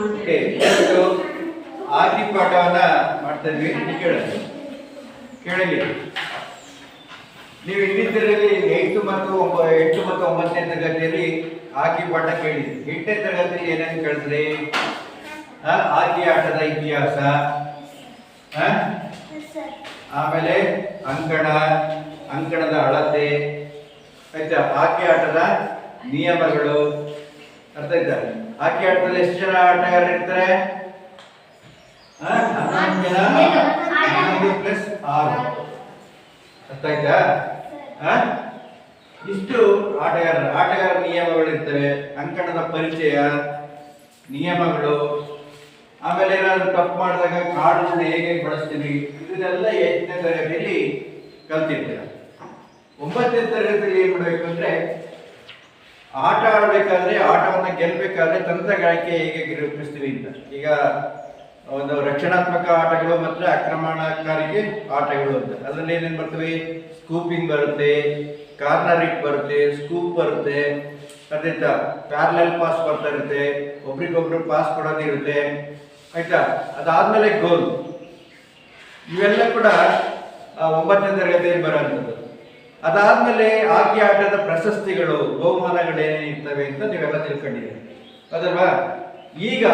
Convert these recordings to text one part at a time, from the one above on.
Okay, ಇವತ್ತು ಆದಿ ಪಾಠವನ್ನ ಮಾಡ್ತಾ ಇದ್ವಿ. ಕೇಳಲಿ, ನೀವು ಇನ್ನಿತರಲ್ಲಿ 8 ಮತ್ತು 9ನೇ ತರಗತಿಯಲ್ಲಿ ಹಾಕಿ ಪಾಠ ಕೇಳಿದ್ರಿ. 8ನೇ ತರಗತಿಯಲ್ಲಿ ಏನೇನು ಕೇಳಿದ್ರಿ? ಹಾಕಿ ಆಟದ ಇತಿಹಾಸ, ಆಮೇಲೆ ಅಂಕಣದ ಅಳತೆ, ಆಯ್ತಾ? ಹಾಕಿ ಆಟದ ನಿಯಮಗಳು, ಅರ್ಥ ಆಯ್ತಾ? ಹಾಕಿ ಆಟದಲ್ಲಿ ಎಷ್ಟು ಜನ ಆಟಗಾರರು ಇರ್ತಾರೆ? 11 ಜನ, 11 ಪ್ಲಸ್ 6, ಅರ್ಥ ಆಯ್ತಾ? ಇಷ್ಟು ಆಟಗಾರ ನಿಯಮಗಳು ಇರ್ತವೆ. ಅಂಕಣದ ಪರಿಚಯ, ನಿಯಮಗಳು, ಆಮೇಲೆ ಏನಾದ್ರು ತಪ್ಪು ಮಾಡಿದಾಗ ಕಾರ್ಡ್ಗಳನ್ನ ಹೇಗೆ ಬಳಸ್ತೀವಿ, ಇದನ್ನೆಲ್ಲ 8ನೇ ತರಗತಿಯಲ್ಲಿ ಕಲ್ತಿರ್ತೇವೆ. 9ನೇ ತರಗತಿಯಲ್ಲಿ ಏನ್ ಮಾಡಬೇಕು ಅಂದ್ರೆ, ಆಟ ಆಡಬೇಕಾದ್ರೆ, ಆಟವನ್ನ ಗೆಲ್ಲಬೇಕಾದ್ರೆ ತಂತ್ರಗಾರಿಕೆ ಹೇಗೆ ರೂಪಿಸ್ತೀವಿ ಅಂತ. ಈಗ ಒಂದು ರಕ್ಷಣಾತ್ಮಕ ಆಟಗಳು ಮತ್ತು ಆಕ್ರಮಣಕಾರಿಗೆ ಆಟಗಳು ಅಂತ. ಅದ್ರಲ್ಲಿ ಏನೇನು ಬರ್ತವೆ? ಸ್ಕೂಪಿಂಗ್ ಬರುತ್ತೆ, ಕಾರ್ನರ್ ಹಿಟ್ ಬರುತ್ತೆ, ಸ್ಕೂಪ್ ಬರುತ್ತೆ, ಅದಾಯ್ತಾ? ಪ್ಯಾರಲಲ್ ಪಾಸ್ ಬರ್ತಾ ಇರುತ್ತೆ, ಒಬ್ರಿಗೊಬ್ರು ಪಾಸ್ ಕೊಡೋದಿರುತ್ತೆ, ಆಯ್ತಾ? ಅದಾದ್ಮೇಲೆ ಗೋಲ್. ಇವೆಲ್ಲ ಕೂಡ 9ನೇ ತರಗತಿಯಲ್ಲಿ ಬರೋಂಥದ್ದು. ಅದಾದ್ಮೇಲೆ ಹಾಕಿ ಆಟದ ಪ್ರಶಸ್ತಿಗಳು, ಬಹುಮಾನಗಳೇನೇನು ಇರ್ತವೆ ಅಂತ ನೀವೆಲ್ಲ ತಿಳ್ಕೊಂಡಿದ್ದೀರಿ, ಅದಲ್ವಾ? ಈಗ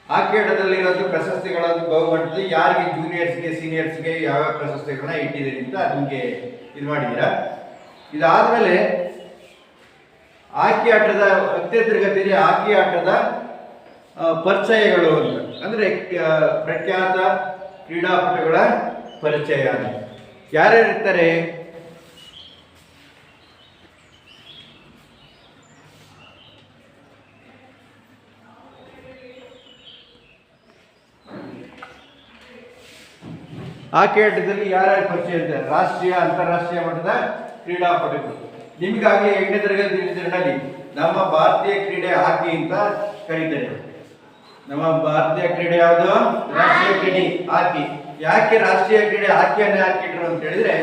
ಹಾಕಿ ಆಟದಲ್ಲಿರೋದು ಪ್ರಶಸ್ತಿಗಳನ್ನು ಬಹುಮಟ್ಟದ ಯಾರಿಗೆ, ಜೂನಿಯರ್ಸ್ಗೆ, ಸೀನಿಯರ್ಸ್ಗೆ ಯಾವ ಪ್ರಶಸ್ತಿಗಳನ್ನ ಇಟ್ಟಿದ್ದೀರಿ ಅಂತ ನಿಮಗೆ ಇದು ಮಾಡಿದ್ದೀರಾ. ಇದಾದ್ಮೇಲೆ ಹಾಕಿ ಆಟದ 10ನೇ ತರಗತಿಯಲ್ಲಿ ಹಾಕಿ ಆಟದ ಪರಿಚಯಗಳು ಅಂತ, ಅಂದ್ರೆ ಪ್ರಖ್ಯಾತ ಕ್ರೀಡಾಪಟುಗಳ ಪರಿಚಯ. ಯಾರ್ಯಾರು ಇರ್ತಾರೆ? ಹಾಕಿ ಆಟದಲ್ಲಿ ಯಾರ್ಯಾರು ಪರಿಚಯ ಇರ್ತಾರೆ? ರಾಷ್ಟ್ರೀಯ, ಅಂತಾರಾಷ್ಟ್ರೀಯ ಮಟ್ಟದ ಕ್ರೀಡಾಪಟುಗಳು. ನಿಮಗಾಗಿ 8ನೇ ತರಗತಿ ತಿಳಿದಿರಲಿ, ನಮ್ಮ ಭಾರತೀಯ ಕ್ರೀಡೆ ಹಾಕಿ ಅಂತ ಕರೀತಾರೆ. ನಮ್ಮ ಭಾರತೀಯ ಕ್ರೀಡೆ ಯಾವುದು? ರಾಷ್ಟ್ರೀಯ ಕ್ರೀಡೆ ಹಾಕಿ. ಯಾಕೆ ರಾಷ್ಟ್ರೀಯ ಕ್ರೀಡೆ ಹಾಕಿಯನ್ನೇ ಹಾಕಿಟ್ರು ಅಂತ ಹೇಳಿದ್ರೆ,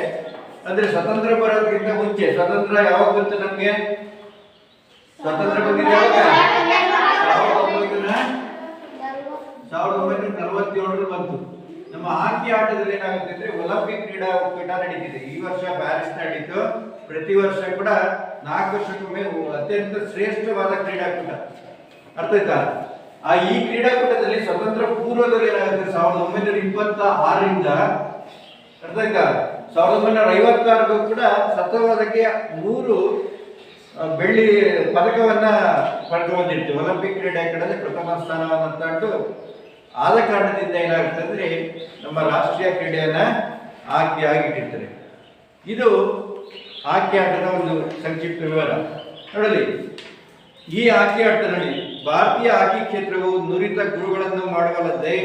ಅಂದ್ರೆ ಸ್ವತಂತ್ರ ಬರೋದಕ್ಕಿಂತ ಮುಂಚೆ, ಸ್ವತಂತ್ರ ಯಾವಾಗ ಬಂತು ನಮ್ಗೆ? ಸ್ವತಂತ್ರ ಬಂದಿದೆ ಯಾವಾಗ? 1947 ಬಂತು. ನಮ್ಮ ಹಾಕಿ ಆಟದಲ್ಲಿ ಏನಾಗುತ್ತೆ ಅಂದ್ರೆ, ಒಲಿಂಪಿಕ್ ಕ್ರೀಡಾಕೂಟ ನಡೀತಿದೆ. ಈ ವರ್ಷ ಪ್ಯಾರಿಸ್ ನಡೀತು. ಪ್ರತಿ ವರ್ಷ ಕೂಡ 4 ವರ್ಷಕ್ಕೊಮ್ಮೆ ಅತ್ಯಂತ ಶ್ರೇಷ್ಠವಾದ ಕ್ರೀಡಾಕೂಟ, ಅರ್ಥ ಆಯ್ತಾ? ಈ ಕ್ರೀಡಾಕೂಟದಲ್ಲಿ ಸ್ವತಂತ್ರ ಪೂರ್ವದಲ್ಲಿ ಏನಾಗುತ್ತೆ, 1926ರಿಂದ ಅರ್ಥ ಆಯ್ತಾ 1956 ಕೂಡ ಸತತವಾಗಿ 3 ಬೆಳ್ಳಿ ಪದಕವನ್ನ ಪಡ್ಕೊಂಡಿರ್ತೀವಿ. ಒಲಿಂಪಿಕ್ ಕ್ರೀಡಾಕೂಟದಲ್ಲಿ ಪ್ರಥಮ ಸ್ಥಾನವನ್ನು ತಂದು, ಆದ ಕಾರಣದಿಂದ ಏನಾಗುತ್ತೆ ಅಂದ್ರೆ, ನಮ್ಮ ರಾಷ್ಟ್ರೀಯ ಕ್ರೀಡೆಯನ್ನ ಹಾಕಿ ಆಗಿಟ್ಟಿರ್ತಾರೆ. ಇದು ಹಾಕಿ ಆಟದ ಒಂದು ಸಂಕ್ಷಿಪ್ತ ವಿವರ. ನೋಡಲಿ, ಈ ಹಾಕಿ ಆಟದಲ್ಲಿ ಭಾರತೀಯ ಹಾಕಿ ಕ್ಷೇತ್ರವು ನುರಿತ ಗುರುಗಳನ್ನು ಮಾಡುವಲ್ಲದೆ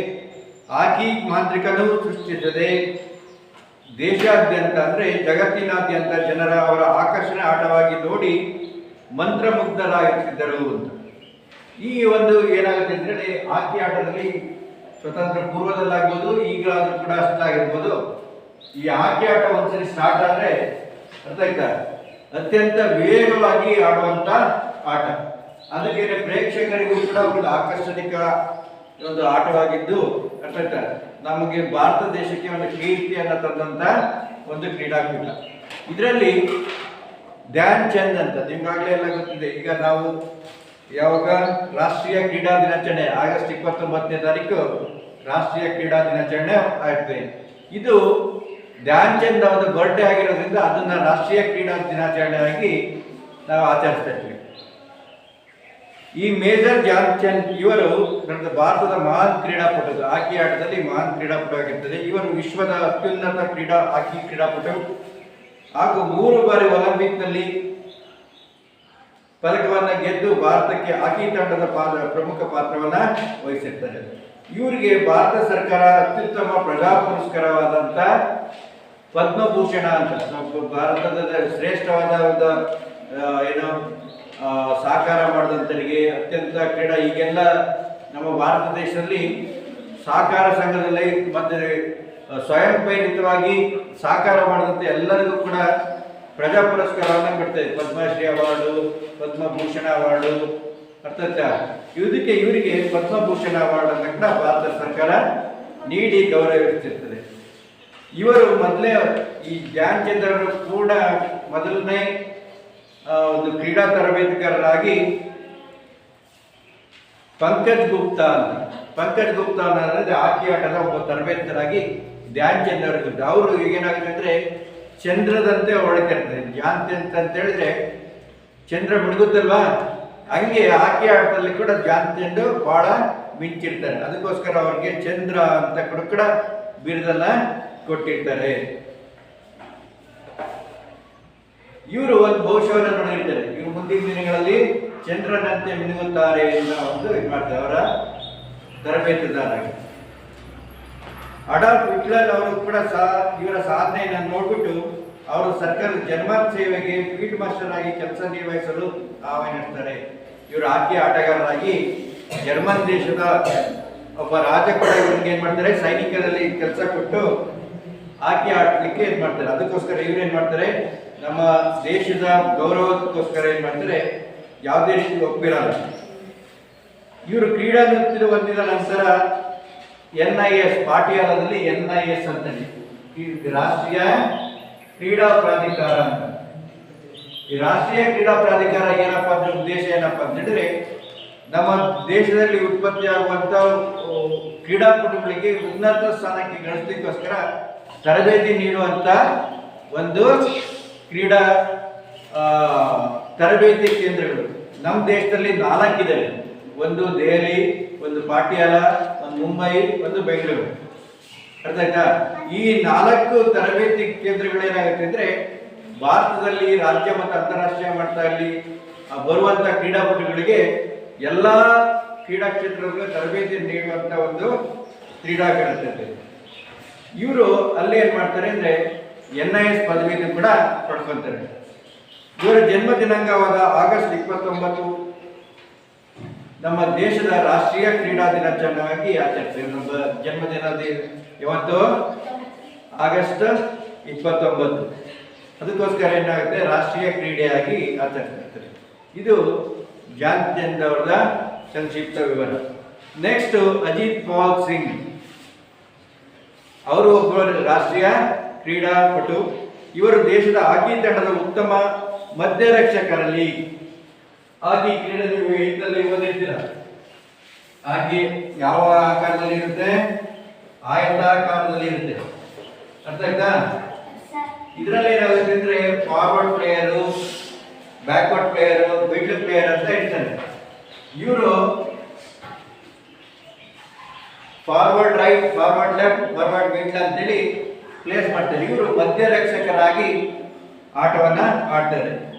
ಹಾಕಿ ಮಾಂತ್ರಿಕನೂ ಸೃಷ್ಟಿಸುತ್ತದೆ. ದೇಶಾದ್ಯಂತ ಅಂದ್ರೆ ಜಗತ್ತಿನಾದ್ಯಂತ ಜನರ ಅವರ ಆಕರ್ಷಣೆ ಆಟವಾಗಿ ನೋಡಿ ಮಂತ್ರಮುಗ್ಧರಾಗುತ್ತಿದ್ದರು ಅಂತ. ಈ ಒಂದು ಏನಾಗುತ್ತೆ ಅಂದ್ರೆ, ಹಾಕಿ ಆಟದಲ್ಲಿ ಸ್ವತಂತ್ರ ಪೂರ್ವದಲ್ಲಾಗ್ಬೋದು, ಈಗಲಾದ್ರೂ ಕೂಡ ಅಷ್ಟಾಗಿರ್ಬೋದು, ಈ ಹಾಕಿ ಆಟ ಒಂದ್ಸರಿ ಸ್ಟಾರ್ಟ್ ಆದ್ರೆ ಅರ್ಥ ಆಯ್ತಾ, ಅತ್ಯಂತ ವೇಗವಾಗಿ ಆಡುವಂತ ಆಟ. ಅದಕ್ಕೆ ಪ್ರೇಕ್ಷಕರಿಗೂ ಕೂಡ ಒಂದು ಆಕರ್ಷಣಿಕ ಒಂದು ಆಟವಾಗಿದ್ದು, ಅರ್ಥ ಆಯ್ತಾ, ನಮಗೆ ಭಾರತ ದೇಶಕ್ಕೆ ಒಂದು ಕೀರ್ತಿಯನ್ನು ತಂದಂತ ಒಂದು ಕ್ರೀಡಾಕೂಟ. ಇದರಲ್ಲಿ ಧ್ಯಾನ್ ಚಂದ್ ಅಂತ ನಿಮ್ಗಾಗಲೇ ಎಲ್ಲ ಗೊತ್ತಿದೆ. ಈಗ ನಾವು ಯಾವಾಗ ರಾಷ್ಟ್ರೀಯ ಕ್ರೀಡಾ ದಿನಾಚರಣೆ ಆಗಸ್ಟ್ 29ನೇ ತಾರೀಕು ರಾಷ್ಟ್ರೀಯ ಕ್ರೀಡಾ ದಿನಾಚರಣೆ ಆಗ್ತದೆ. ಇದು ಧ್ಯಾನ್ ಚಂದ್ ಅವರ ಬರ್ಡೇ ಆಗಿರೋದ್ರಿಂದ ಅದನ್ನ ರಾಷ್ಟ್ರೀಯ ಕ್ರೀಡಾ ದಿನಾಚರಣೆ ಆಗಿ ನಾವು ಆಚರಿಸ್ತಾ ಇದ್ದೀವಿ. ಈ ಮೇಜರ್ ಧ್ಯಾನ್ ಚಂದ್ ಇವರು ಭಾರತದ ಮಹಾನ್ ಕ್ರೀಡಾಪಟು, ಹಾಕಿ ಆಟದಲ್ಲಿ ಮಹಾನ್ ಕ್ರೀಡಾಪಟು ಆಗಿರ್ತದೆ. ಇವರು ವಿಶ್ವದ ಅತ್ಯುನ್ನತ ಹಾಕಿ ಕ್ರೀಡಾಪಟು ಹಾಗೂ 3 ಬಾರಿ ಒಲಿಂಪಿಕ್ನಲ್ಲಿ ಪದಕವನ್ನ ಗೆದ್ದು ಭಾರತಕ್ಕೆ ಹಾಕಿ ತಂಡದ ಪ್ರಮುಖ ಪಾತ್ರವನ್ನ ವಹಿಸಿರ್ತಾರೆ. ಇವರಿಗೆ ಭಾರತ ಸರ್ಕಾರ ಅತ್ಯುತ್ತಮ ಪ್ರಜಾ ಪುರಸ್ಕಾರವಾದಂತ ಪದ್ಮಭೂಷಣ ಅಂತ, ಭಾರತದ ಶ್ರೇಷ್ಠವಾದ ಒಂದು ಏನು ಸಾಕಾರ ಮಾಡಿದಂತರಿಗೆ ಅತ್ಯಂತ ಕ್ರೀಡಾ, ಈಗೆಲ್ಲ ನಮ್ಮ ಭಾರತ ದೇಶದಲ್ಲಿ ಸಹಕಾರ ಸಂಘದಲ್ಲಿ ಮತ್ತೆ ಸ್ವಯಂ ಪ್ರೇರಿತವಾಗಿ ಸಾಕಾರ ಮಾಡಿದಂತೆ ಎಲ್ಲರಿಗೂ ಕೂಡ ಪ್ರಜಾ ಪುರಸ್ಕಾರವನ್ನು ಕೊಡ್ತೇವೆ. ಪದ್ಮಶ್ರೀ ಅವಾರ್ಡು, ಪದ್ಮಭೂಷಣ ಅವಾರ್ಡು, ಅರ್ಥ ಆಯ್ತಾ? ಇದಕ್ಕೆ ಇವರಿಗೆ ಪದ್ಮಭೂಷಣ ಅವಾರ್ಡ್ ಅನ್ನು ಕೂಡ ಭಾರತ ಸರ್ಕಾರ ನೀಡಿ ಗೌರವಿಸುತ್ತಿರ್ತದೆ. ಇವರು ಮೊದಲೇ ಈ ಧ್ಯಾನ್ ಚಂದ್ ಅವರು ಕೂಡ ಮೊದಲನೇ ಒಂದು ಕ್ರೀಡಾ ತರಬೇತುಗಾರರಾಗಿ ಪಂಕಜ್ ಗುಪ್ತಾ ಅನ್ನೋದ್ರೆ ಹಾಕಿ ಆಟದ ಒಬ್ಬ ತರಬೇತುದಾರಾಗಿ ಧ್ಯಾನ್ ಚಂದ್ ಅವರಿದ್ರು. ಅವರು ಏನಾಗುತ್ತೆ ಅಂದ್ರೆ ಚಂದ್ರದಂತೆ ಹೊಳಿತಿರ್ತಾರೆ. ಧ್ಯಾನ್ ಚಂದ್ ಅಂತ ಹೇಳಿದ್ರೆ ಚಂದ್ರ ಮುಳುಗುತ್ತಲ್ವಾ, ಹಂಗೆ ಹಾಕಿ ಆಟದಲ್ಲಿ ಕೂಡ ಧ್ಯಾನ್ ಚಂದ್ ಬಹಳ ಮಿಂಚಿರ್ತಾರೆ. ಅದಕ್ಕೋಸ್ಕರ ಅವ್ರಿಗೆ ಚಂದ್ರ ಅಂತ ಕೂಡ ಬಿರುದನ್ನ ಕೊಟ್ಟಿರ್ತಾರೆ. ಇವರು ಒಂದು ಭವಿಷ್ಯವನ್ನು ನೋಡಿರ್ತಾರೆ. ಇವರು ಮುಂದಿನ ದಿನಗಳಲ್ಲಿ ಚಂದ್ರನಂತೆ ಮಿನುಗುತ್ತಾರೆ ಅನ್ನೋ ಒಂದು ಇದು ಮಾಡ್ತಾರೆ ಅವರ ತರಬೇತುದಾರರಾಗಿ. ಅಡಾಲ್ಫ್ ಹಿಟ್ಲರ್ ಅವರು ಕೂಡ ಇವರ ಸಾಧನೆಯನ್ನು ನೋಡ್ಬಿಟ್ಟು ಅವರು ಸರ್ಕಾರದ ಜನ್ಮತ್ ಸೇವೆಗೆ ಫೀಲ್ಡ್ ಮಾಸ್ಟರ್ ಆಗಿ ಕೆಲಸ ನಿರ್ವಹಿಸಲು ಆಹ್ವಾನಿಸ್ತಾರೆ. ಇವರು ಹಾಕಿ ಆಟಗಾರರಾಗಿ ಜರ್ಮನ್ ದೇಶದ ಒಬ್ಬ ರಾಜ ಕೂಡ ಇವ್ರಿಗೆ ಏನ್ ಮಾಡ್ತಾರೆ, ಸೈನಿಕರಲ್ಲಿ ಕೆಲಸ ಕೊಟ್ಟು ಹಾಕಿ ಆಡ್ಲಿಕ್ಕೆ ಏನ್ ಮಾಡ್ತಾರೆ. ಅದಕ್ಕೋಸ್ಕರ ಇವ್ರು ಏನ್ ಮಾಡ್ತಾರೆ, ನಮ್ಮ ದೇಶದ ಗೌರವಕ್ಕೋಸ್ಕರ ಏನ್ ಮಾಡ್ತಾರೆ, ಯಾವುದೇ ರೀತಿ ಒಪ್ಪಿರಲ್ಲ. ಇವರು ಕ್ರೀಡಾ ನೃತ್ಯ ಹೊಂದಿದ ನಂತರ NIS ಪಾಟಿಯಾಲದಲ್ಲಿ NIS ಅಂತ ರಾಷ್ಟ್ರೀಯ ಕ್ರೀಡಾ ಪ್ರಾಧಿಕಾರ ಅಂತ. ಈ ರಾಷ್ಟ್ರೀಯ ಕ್ರೀಡಾ ಪ್ರಾಧಿಕಾರ ಏನಪ್ಪಾ ಅಂದ್ರೆ ಉದ್ದೇಶ ಏನಪ್ಪಾ ಅಂತ ಹೇಳಿದ್ರೆ, ನಮ್ಮ ದೇಶದಲ್ಲಿ ಉತ್ಪತ್ತಿಯಾಗುವಂತ ಕ್ರೀಡಾಪಟುಗಳಿಗೆ ಉನ್ನತ ಸ್ಥಾನಕ್ಕೆ ಗಳಿಸಲಿಕ್ಕೋಸ್ಕರ ತರಬೇತಿ ನೀಡುವಂತ ಒಂದು ಕ್ರೀಡಾ ತರಬೇತಿ ಕೇಂದ್ರಗಳು ನಮ್ಮ ದೇಶದಲ್ಲಿ 4 ಇದಾವೆ. ಒಂದು ದೆಹಲಿ, ಒಂದು ಪಾಟಿಯಾಲ, ಒಂದು ಮುಂಬೈ, ಒಂದು ಬೆಂಗಳೂರು. ಅರ್ಥ ಆಯ್ತಾ? ಈ 4 ತರಬೇತಿ ಕೇಂದ್ರಗಳೇನಾಗುತ್ತೆ ಅಂದ್ರೆ ಭಾರತದಲ್ಲಿ ರಾಜ್ಯ ಮತ್ತು ಅಂತಾರಾಷ್ಟ್ರೀಯ ಮಟ್ಟದಲ್ಲಿ ಬರುವಂತ ಕ್ರೀಡಾಪಟುಗಳಿಗೆ ಎಲ್ಲ ಕ್ರೀಡಾ ಕ್ಷೇತ್ರಗಳು ತರಬೇತಿ ನೀಡುವಂತ ಒಂದು ಕ್ರೀಡಾಂಗಣ. ಇವರು ಅಲ್ಲಿ ಏನ್ ಮಾಡ್ತಾರೆ ಅಂದ್ರೆ NIS ಪದವಿಯನ್ನು ಕೂಡ ಪಡ್ಕೊಂತಾರೆ. ಇವರ ಜನ್ಮ ದಿನಾಂಕವಾದ ಆಗಸ್ಟ್ 29 ನಮ್ಮ ದೇಶದ ರಾಷ್ಟ್ರೀಯ ಕ್ರೀಡಾ ದಿನಾಚರಣೆಯಾಗಿ ಆಚರಿಸ್ತೀವಿ. ನಮ್ಮ ಜನ್ಮದಿನ ಇವತ್ತು ಆಗಸ್ಟ್ 29. ಅದಕ್ಕೋಸ್ಕರ ಏನಾಗುತ್ತೆ, ರಾಷ್ಟ್ರೀಯ ಕ್ರೀಡೆಯಾಗಿ ಆಚರಿಸ್ತಾರೆ. ಇದು ಧ್ಯಾನ್ ಚಂದ್ ಅವರ ಸಂಕ್ಷಿಪ್ತ ವಿವರ. ನೆಕ್ಸ್ಟ್ ಅಜಿತ್ ಪಾಲ್ ಸಿಂಗ್ ಅವರು ಒಬ್ಬರು ರಾಷ್ಟ್ರೀಯ ಕ್ರೀಡಾಪಟು. ಇವರು ದೇಶದ ಹಾಕಿ ತಂಡದ ಉತ್ತಮ ಮಧ್ಯರಕ್ಷಕರಲ್ಲಿ. ಹಾಕಿ ಕ್ರೀಡೆ ನೀವು ಇದರಲ್ಲಿ ಓದಿರ್ತೀರ. ಹಾಕಿ ಯಾವ ಆಕಾರದಲ್ಲಿ ಇರುತ್ತೆ? ಆಯತಾಕಾರದಲ್ಲಿ ಇರುತ್ತೆ. ಅರ್ಥ ಆಯ್ತಾ? ಇದರಲ್ಲಿ ಏನಾಗುತ್ತೆ ಅಂದ್ರೆ forward player, backward player, middle player ಅಂತ ಇರ್ತಾರೆ. ಇವರು forward right, forward left, forward middle ಅಂತೇಳಿ ಪ್ಲೇಸ್ ಮಾಡ್ತಾರೆ. ಇವರು ಮಧ್ಯರಕ್ಷಕರಾಗಿ ಆಟವನ್ನ ಆಡ್ತಾರೆ.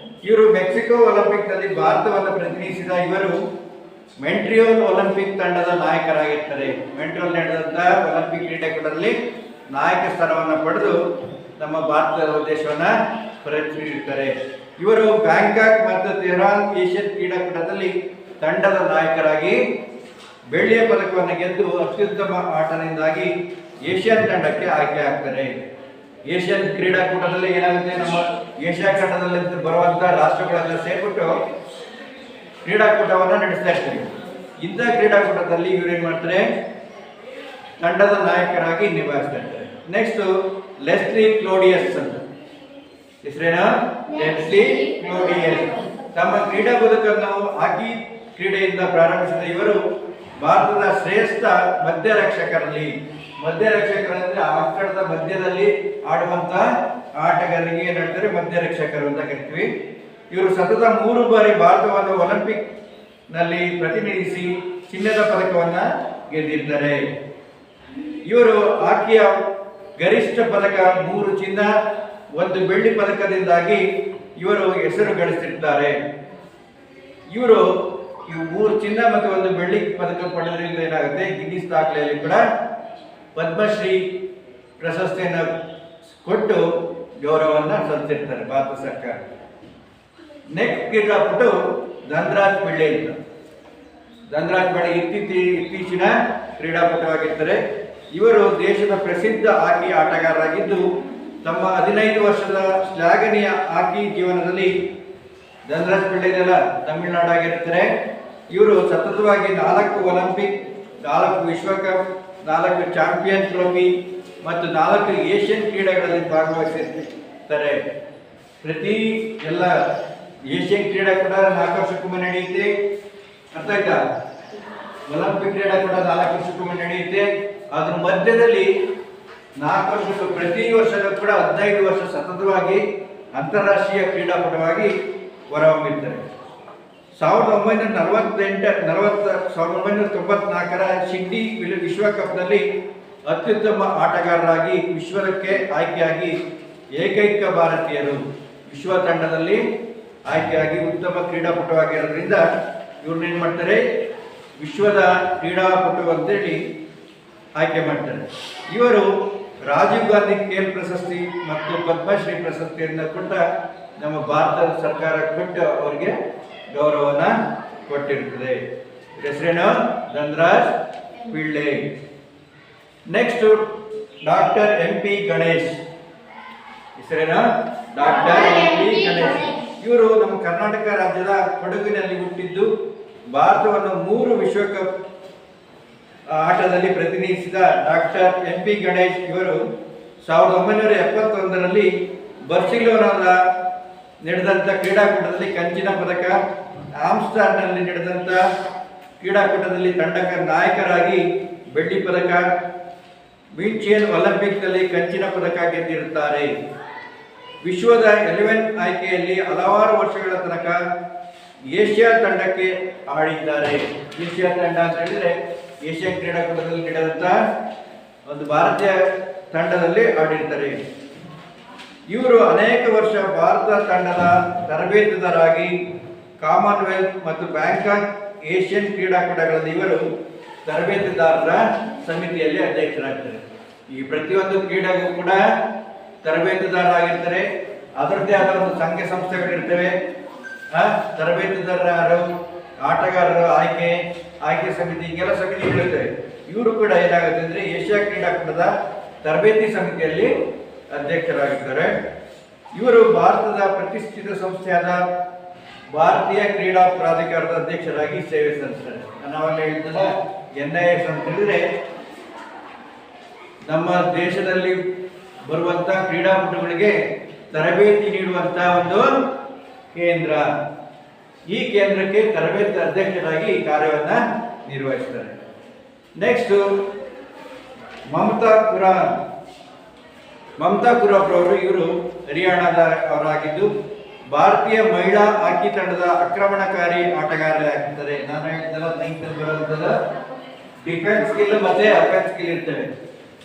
ಇವರು ಮೆಕ್ಸಿಕೋ ಒಲಿಂಪಿಕ್ ನಲ್ಲಿ ಭಾರತವನ್ನು ಪ್ರತಿನಿಧಿಸಿದ ಇವರು ಮೆಂಟ್ರಿಯಲ್ ಒಲಿಂಪಿಕ್ ತಂಡದ ನಾಯಕರಾಗಿರ್ತಾರೆ. ಮೆಂಟ್ರಿಯಲ್ ನಡೆದಂತ ಒಲಿಂಪಿಕ್ ಕ್ರೀಡೆಗಳಲ್ಲಿ ನಾಯಕ ಸ್ಥಾನವನ್ನು ಪಡೆದು ನಮ್ಮ ಭಾರತ ದೇಶವನ್ನ ಪ್ರತಿನಿಧಿಸುತ್ತಾರೆ. ಇವರು ಬ್ಯಾಂಕಾಕ್ ಮತ್ತು ತೆಹರಾನ್ ಏಷ್ಯನ್ ಕ್ರೀಡಾಕೂಟದಲ್ಲಿ ತಂಡದ ನಾಯಕರಾಗಿ ಬೆಳ್ಳಿಯ ಪದಕವನ್ನು ಗೆದ್ದು ಅತ್ಯುತ್ತಮ ಆಟದಿಂದಾಗಿ ಏಷ್ಯನ್ ತಂಡಕ್ಕೆ ಆಯ್ಕೆ ಆಗ್ತಾರೆ. ಏಷ್ಯನ್ ಕ್ರೀಡಾಕೂಟದಲ್ಲಿ ಏನಾಗುತ್ತೆ, ನಮ್ಮ ಏಷ್ಯಾ ಖಂಡದಲ್ಲಿ ಬರುವಂತ ರಾಷ್ಟ್ರಗಳೆಲ್ಲ ಸೇರ್ಬಿಟ್ಟು ಕ್ರೀಡಾಕೂಟವನ್ನು ನಡೆಸ್ತಾ ಇರ್ತಾರೆ. ಇಂಥ ಕ್ರೀಡಾಕೂಟದಲ್ಲಿ ಇವ್ರು ಏನ್ ಮಾಡ್ತಾರೆ, ತಂಡದ ನಾಯಕರಾಗಿ ನಿಭಾಯಿಸ್ತಾ ಇರ್ತಾರೆ. ನೆಕ್ಸ್ಟ್ ಲೆಸ್ಲಿ ಕ್ಲೋಡಿಯಸ್ ಅಂತ. ಹೆಸರೇನ? ಲೆಸ್ಲಿ ಕ್ಲೋಡಿಯಸ್. ತಮ್ಮ ಕ್ರೀಡಾ ಬದುಕನ್ನು ಹಾಕಿ ಕ್ರೀಡೆಯಿಂದ ಪ್ರಾರಂಭಿಸಿದ ಇವರು ಭಾರತದ ಶ್ರೇಷ್ಠ ಮಧ್ಯರಕ್ಷಕರಲ್ಲಿ. ಮಧ್ಯರಕ್ಷಕರಂದ್ರೆ ಆಟದ ಮಧ್ಯದಲ್ಲಿ ಆಡುವಂತ ಆಟಗಾರರಿಗೆ ಏನ್ ಹೇಳ್ತಾರೆ, ಮಧ್ಯರಕ್ಷಕರು ಅಂತ ಕರಿತೀವಿ. ಇವರು ಸತತ 3 ಬಾರಿ ಭಾರತವನ್ನು ಒಲಿಂಪಿಕ್ ನಲ್ಲಿ ಪ್ರತಿನಿಧಿಸಿ ಚಿನ್ನದ ಪದಕವನ್ನ ಗೆದ್ದಿದ್ದಾರೆ. ಇವರು ಹಾಕಿಯ ಗರಿಷ್ಠ ಪದಕ 3 ಚಿನ್ನ, 1 ಬೆಳ್ಳಿ ಪದಕದಿಂದಾಗಿ ಇವರು ಹೆಸರು ಗಳಿಸಿರ್ತಾರೆ. ಇವರು 3 ಚಿನ್ನ ಮತ್ತು 1 ಬೆಳ್ಳಿ ಪದಕ ಪಡೆದ್ರಿಂದ ಏನಾಗುತ್ತೆ, ಗಿನ್ನಿಸ್ ದಾಖಲೆಯಲ್ಲಿ ಕೂಡ ಪದ್ಮಶ್ರೀ ಪ್ರಶಸ್ತಿಯನ್ನು ಕೊಟ್ಟು ಗೌರವವನ್ನು ಸಲ್ಲಿಸಿರ್ತಾರೆ ಭಾರತ ಸರ್ಕಾರ. ನೆಕ್ಸ್ಟ್ ಕ್ರೀಡಾಪಟು ಧನ್ರಾಜ್ ಪಿಳ್ಳೆ ಅಂತ. ಧನ್ರಾಜ್ ಪಿಳ್ಳೆ ಇತ್ತೀಚಿನ ಕ್ರೀಡಾಪಟುವಾಗಿರ್ತಾರೆ. ಇವರು ದೇಶದ ಪ್ರಸಿದ್ಧ ಹಾಕಿ ಆಟಗಾರರಾಗಿದ್ದು ತಮ್ಮ 15 ವರ್ಷದ ಶ್ಲಾಘನೀಯ ಹಾಕಿ ಜೀವನದಲ್ಲಿ ಧನ್ರಾಜ್ ಪಿಳ್ಳೆನೆಲ್ಲ ತಮಿಳುನಾಡಾಗಿರ್ತಾರೆ. ಇವರು ಸತತವಾಗಿ 4 ಒಲಿಂಪಿಕ್, 4 ವಿಶ್ವಕಪ್, 4 ಚಾಂಪಿಯನ್ ಟ್ರೋಫಿ ಮತ್ತು 4 ಏಷ್ಯನ್ ಕ್ರೀಡೆಗಳಲ್ಲಿ ಭಾಗವಹಿಸಿರ್ತಾರೆ. ಪ್ರತಿ ಎಲ್ಲ ಏಷ್ಯನ್ ಕ್ರೀಡೆ ಕೂಡ 4 ವರ್ಷಕ್ಕೊಮ್ಮೆ ನಡೆಯುತ್ತೆ, ಅರ್ಥ ಆಯ್ತಾ? ಒಲಿಂಪಿಕ್ ಕ್ರೀಡೆ ಕೂಡ 4 ವರ್ಷಕ್ಕೊಮ್ಮೆ ನಡೆಯುತ್ತೆ. ಅದ್ರ ಮಧ್ಯದಲ್ಲಿ 4 ವರ್ಷಕ್ಕೂ ಪ್ರತಿ ವರ್ಷದೂ ಕೂಡ 15 ವರ್ಷ ಸತತವಾಗಿ ಅಂತಾರಾಷ್ಟ್ರೀಯ ಕ್ರೀಡಾಪಟುವಾಗಿ ಹೊರಹೊಮ್ಮಿರ್ತಾರೆ. 1994ರ ಸಿಡ್ನಿ ವಿಶ್ವಕಪ್ನಲ್ಲಿ ಅತ್ಯುತ್ತಮ ಆಟಗಾರರಾಗಿ ವಿಶ್ವಕ್ಕೆ ಆಯ್ಕೆಯಾಗಿ ಏಕೈಕ ಭಾರತೀಯರು ವಿಶ್ವ ತಂಡದಲ್ಲಿ ಆಯ್ಕೆಯಾಗಿ ಉತ್ತಮ ಕ್ರೀಡಾಪಟುವಾಗಿರೋದ್ರಿಂದ ಇವ್ರನ್ನೇನು ಮಾಡ್ತಾರೆ, ವಿಶ್ವದ ಕ್ರೀಡಾಪಟು ಅಂತೇಳಿ ಆಯ್ಕೆ ಮಾಡ್ತಾರೆ. ಇವರು ರಾಜೀವ್ ಗಾಂಧಿ ಖೇಲ್ ಪ್ರಶಸ್ತಿ ಮತ್ತು ಪದ್ಮಶ್ರೀ ಪ್ರಶಸ್ತಿಯನ್ನು ಕೊಟ್ಟ ನಮ್ಮ ಭಾರತ ಸರ್ಕಾರ ಕೊಟ್ಟು ಅವರಿಗೆ ಗೌರವನ ಕೊಟ್ಟಿರ್ತದೆ. ಹೆಸರೇನು? Dhanraj Pillay. Next doctor MP Ganesh. ಹೆಸರೇನು? Doctor MP Ganesh. ಇವರು ನಮ್ಮ ಕರ್ನಾಟಕ ರಾಜ್ಯದ ಕೊಡಗಿನಲ್ಲಿ ಹುಟ್ಟಿದ್ದು ಭಾರತವನ್ನು 3 ವಿಶ್ವಕಪ್ ಆಟದಲ್ಲಿ ಪ್ರತಿನಿಧಿಸಿದ ಡಾಕ್ಟರ್ MP ಗಣೇಶ್ ಇವರು 1971ರಲ್ಲಿ ಬಾರ್ಸಿಲೋನಾದ ನಡೆದಂಥ ಕ್ರೀಡಾಕೂಟದಲ್ಲಿ ಕಂಚಿನ ಪದಕ, ಆಮ್ಸ್ಟರ್ಡ್ಯಾಮ್ನಲ್ಲಿ ನಡೆದಂಥ ಕ್ರೀಡಾಕೂಟದಲ್ಲಿ ತಂಡದ ನಾಯಕರಾಗಿ ಬೆಳ್ಳಿ ಪದಕ, ಮ್ಯೂನ್ಚೆನ್ ಒಲಿಂಪಿಕ್ನಲ್ಲಿ ಕಂಚಿನ ಪದಕ ಗೆದ್ದಿರುತ್ತಾರೆ. ವಿಶ್ವದ 11 ಆಯ್ಕೆಯಲ್ಲಿ ಹಲವಾರು ವರ್ಷಗಳ ತನಕ ಏಷ್ಯಾ ತಂಡಕ್ಕೆ ಆಡಿದ್ದಾರೆ. ಏಷ್ಯಾ ತಂಡ ಅಂತ ಹೇಳಿದ್ರೆ ಏಷ್ಯನ್ ಕ್ರೀಡಾಕೂಟದಲ್ಲಿ ನಡೆದಂಥ ಒಂದು ಭಾರತೀಯ ತಂಡದಲ್ಲಿ ಆಡಿರ್ತಾರೆ. ಇವರು ಅನೇಕ ವರ್ಷ ಭಾರತ ತಂಡದ ತರಬೇತುದಾರರಾಗಿ ಕಾಮನ್ವೆಲ್ತ್ ಮತ್ತು ಬ್ಯಾಂಕಾಕ್ ಏಷ್ಯನ್ ಕ್ರೀಡಾಕೂಟಗಳಲ್ಲಿ ಇವರು ತರಬೇತುದಾರರ ಸಮಿತಿಯಲ್ಲಿ ಅಧ್ಯಕ್ಷರಾಗ್ತಾರೆ. ಈ ಪ್ರತಿಯೊಂದು ಕ್ರೀಡೆಗೂ ಕೂಡ ತರಬೇತುದಾರರಾಗಿರ್ತಾರೆ. ಅದರದ್ದೇ ಆದ ಒಂದು ಸಂಘ ಸಂಸ್ಥೆಗಳಿರ್ತವೆ. ತರಬೇತುದಾರರು, ಆಟಗಾರರು ಆಯ್ಕೆ ಸಮಿತಿ, ಹಿಂಗೆಲ್ಲ ಸಮಿತಿಗಳಿರ್ತವೆ. ಇವರು ಕೂಡ ಏನಾಗುತ್ತೆ ಅಂದರೆ ಏಷ್ಯಾ ಕ್ರೀಡಾಕೂಟದ ತರಬೇತಿ ಸಮಿತಿಯಲ್ಲಿ ಅಧ್ಯಕ್ಷರಾಗಿದ್ದಾರೆ. ಇವರು ಭಾರತದ ಪ್ರತಿಷ್ಠಿತ ಸಂಸ್ಥೆಯಾದ ಭಾರತೀಯ ಕ್ರೀಡಾ ಪ್ರಾಧಿಕಾರದ ಅಧ್ಯಕ್ಷರಾಗಿ ಸೇವೆ ಸಲ್ಲಿಸ್ತಾರೆ. ನಾವೆಲ್ಲ ಹೇಳ್ತಲ್ಲ NIS ಅಂತ ಹೇಳಿದ್ರೆ ನಮ್ಮ ದೇಶದಲ್ಲಿ ಬರುವಂತ ಕ್ರೀಡಾಪಟುಗಳಿಗೆ ತರಬೇತಿ ನೀಡುವಂತ ಒಂದು ಕೇಂದ್ರ. ಈ ಕೇಂದ್ರಕ್ಕೆ ತರಬೇತಿ ಅಧ್ಯಕ್ಷರಾಗಿ ಕಾರ್ಯವನ್ನ ನಿರ್ವಹಿಸ್ತಾರೆ. ನೆಕ್ಸ್ಟ್ ಮಮತಾ ಕುರಾಪ್ ಅವರು ಇವರು ಹರಿಯಾಣದ ಅವರಾಗಿದ್ದು ಭಾರತೀಯ ಮಹಿಳಾ ಹಾಕಿ ತಂಡದ ಆಕ್ರಮಣಕಾರಿ ಆಟಗಾರರಾಗಿರ್ತಾರೆ. ನಾನು ಹೇಳಿದ್ದಲ್ಲ, 9th ಬರುವಂಥದ್ದು ಡಿಫೆನ್ಸ್ ಸ್ಕಿಲ್ ಮತ್ತೆ ಅಫೆನ್ಸ್ ಸ್ಕಿಲ್ ಇರ್ತವೆ.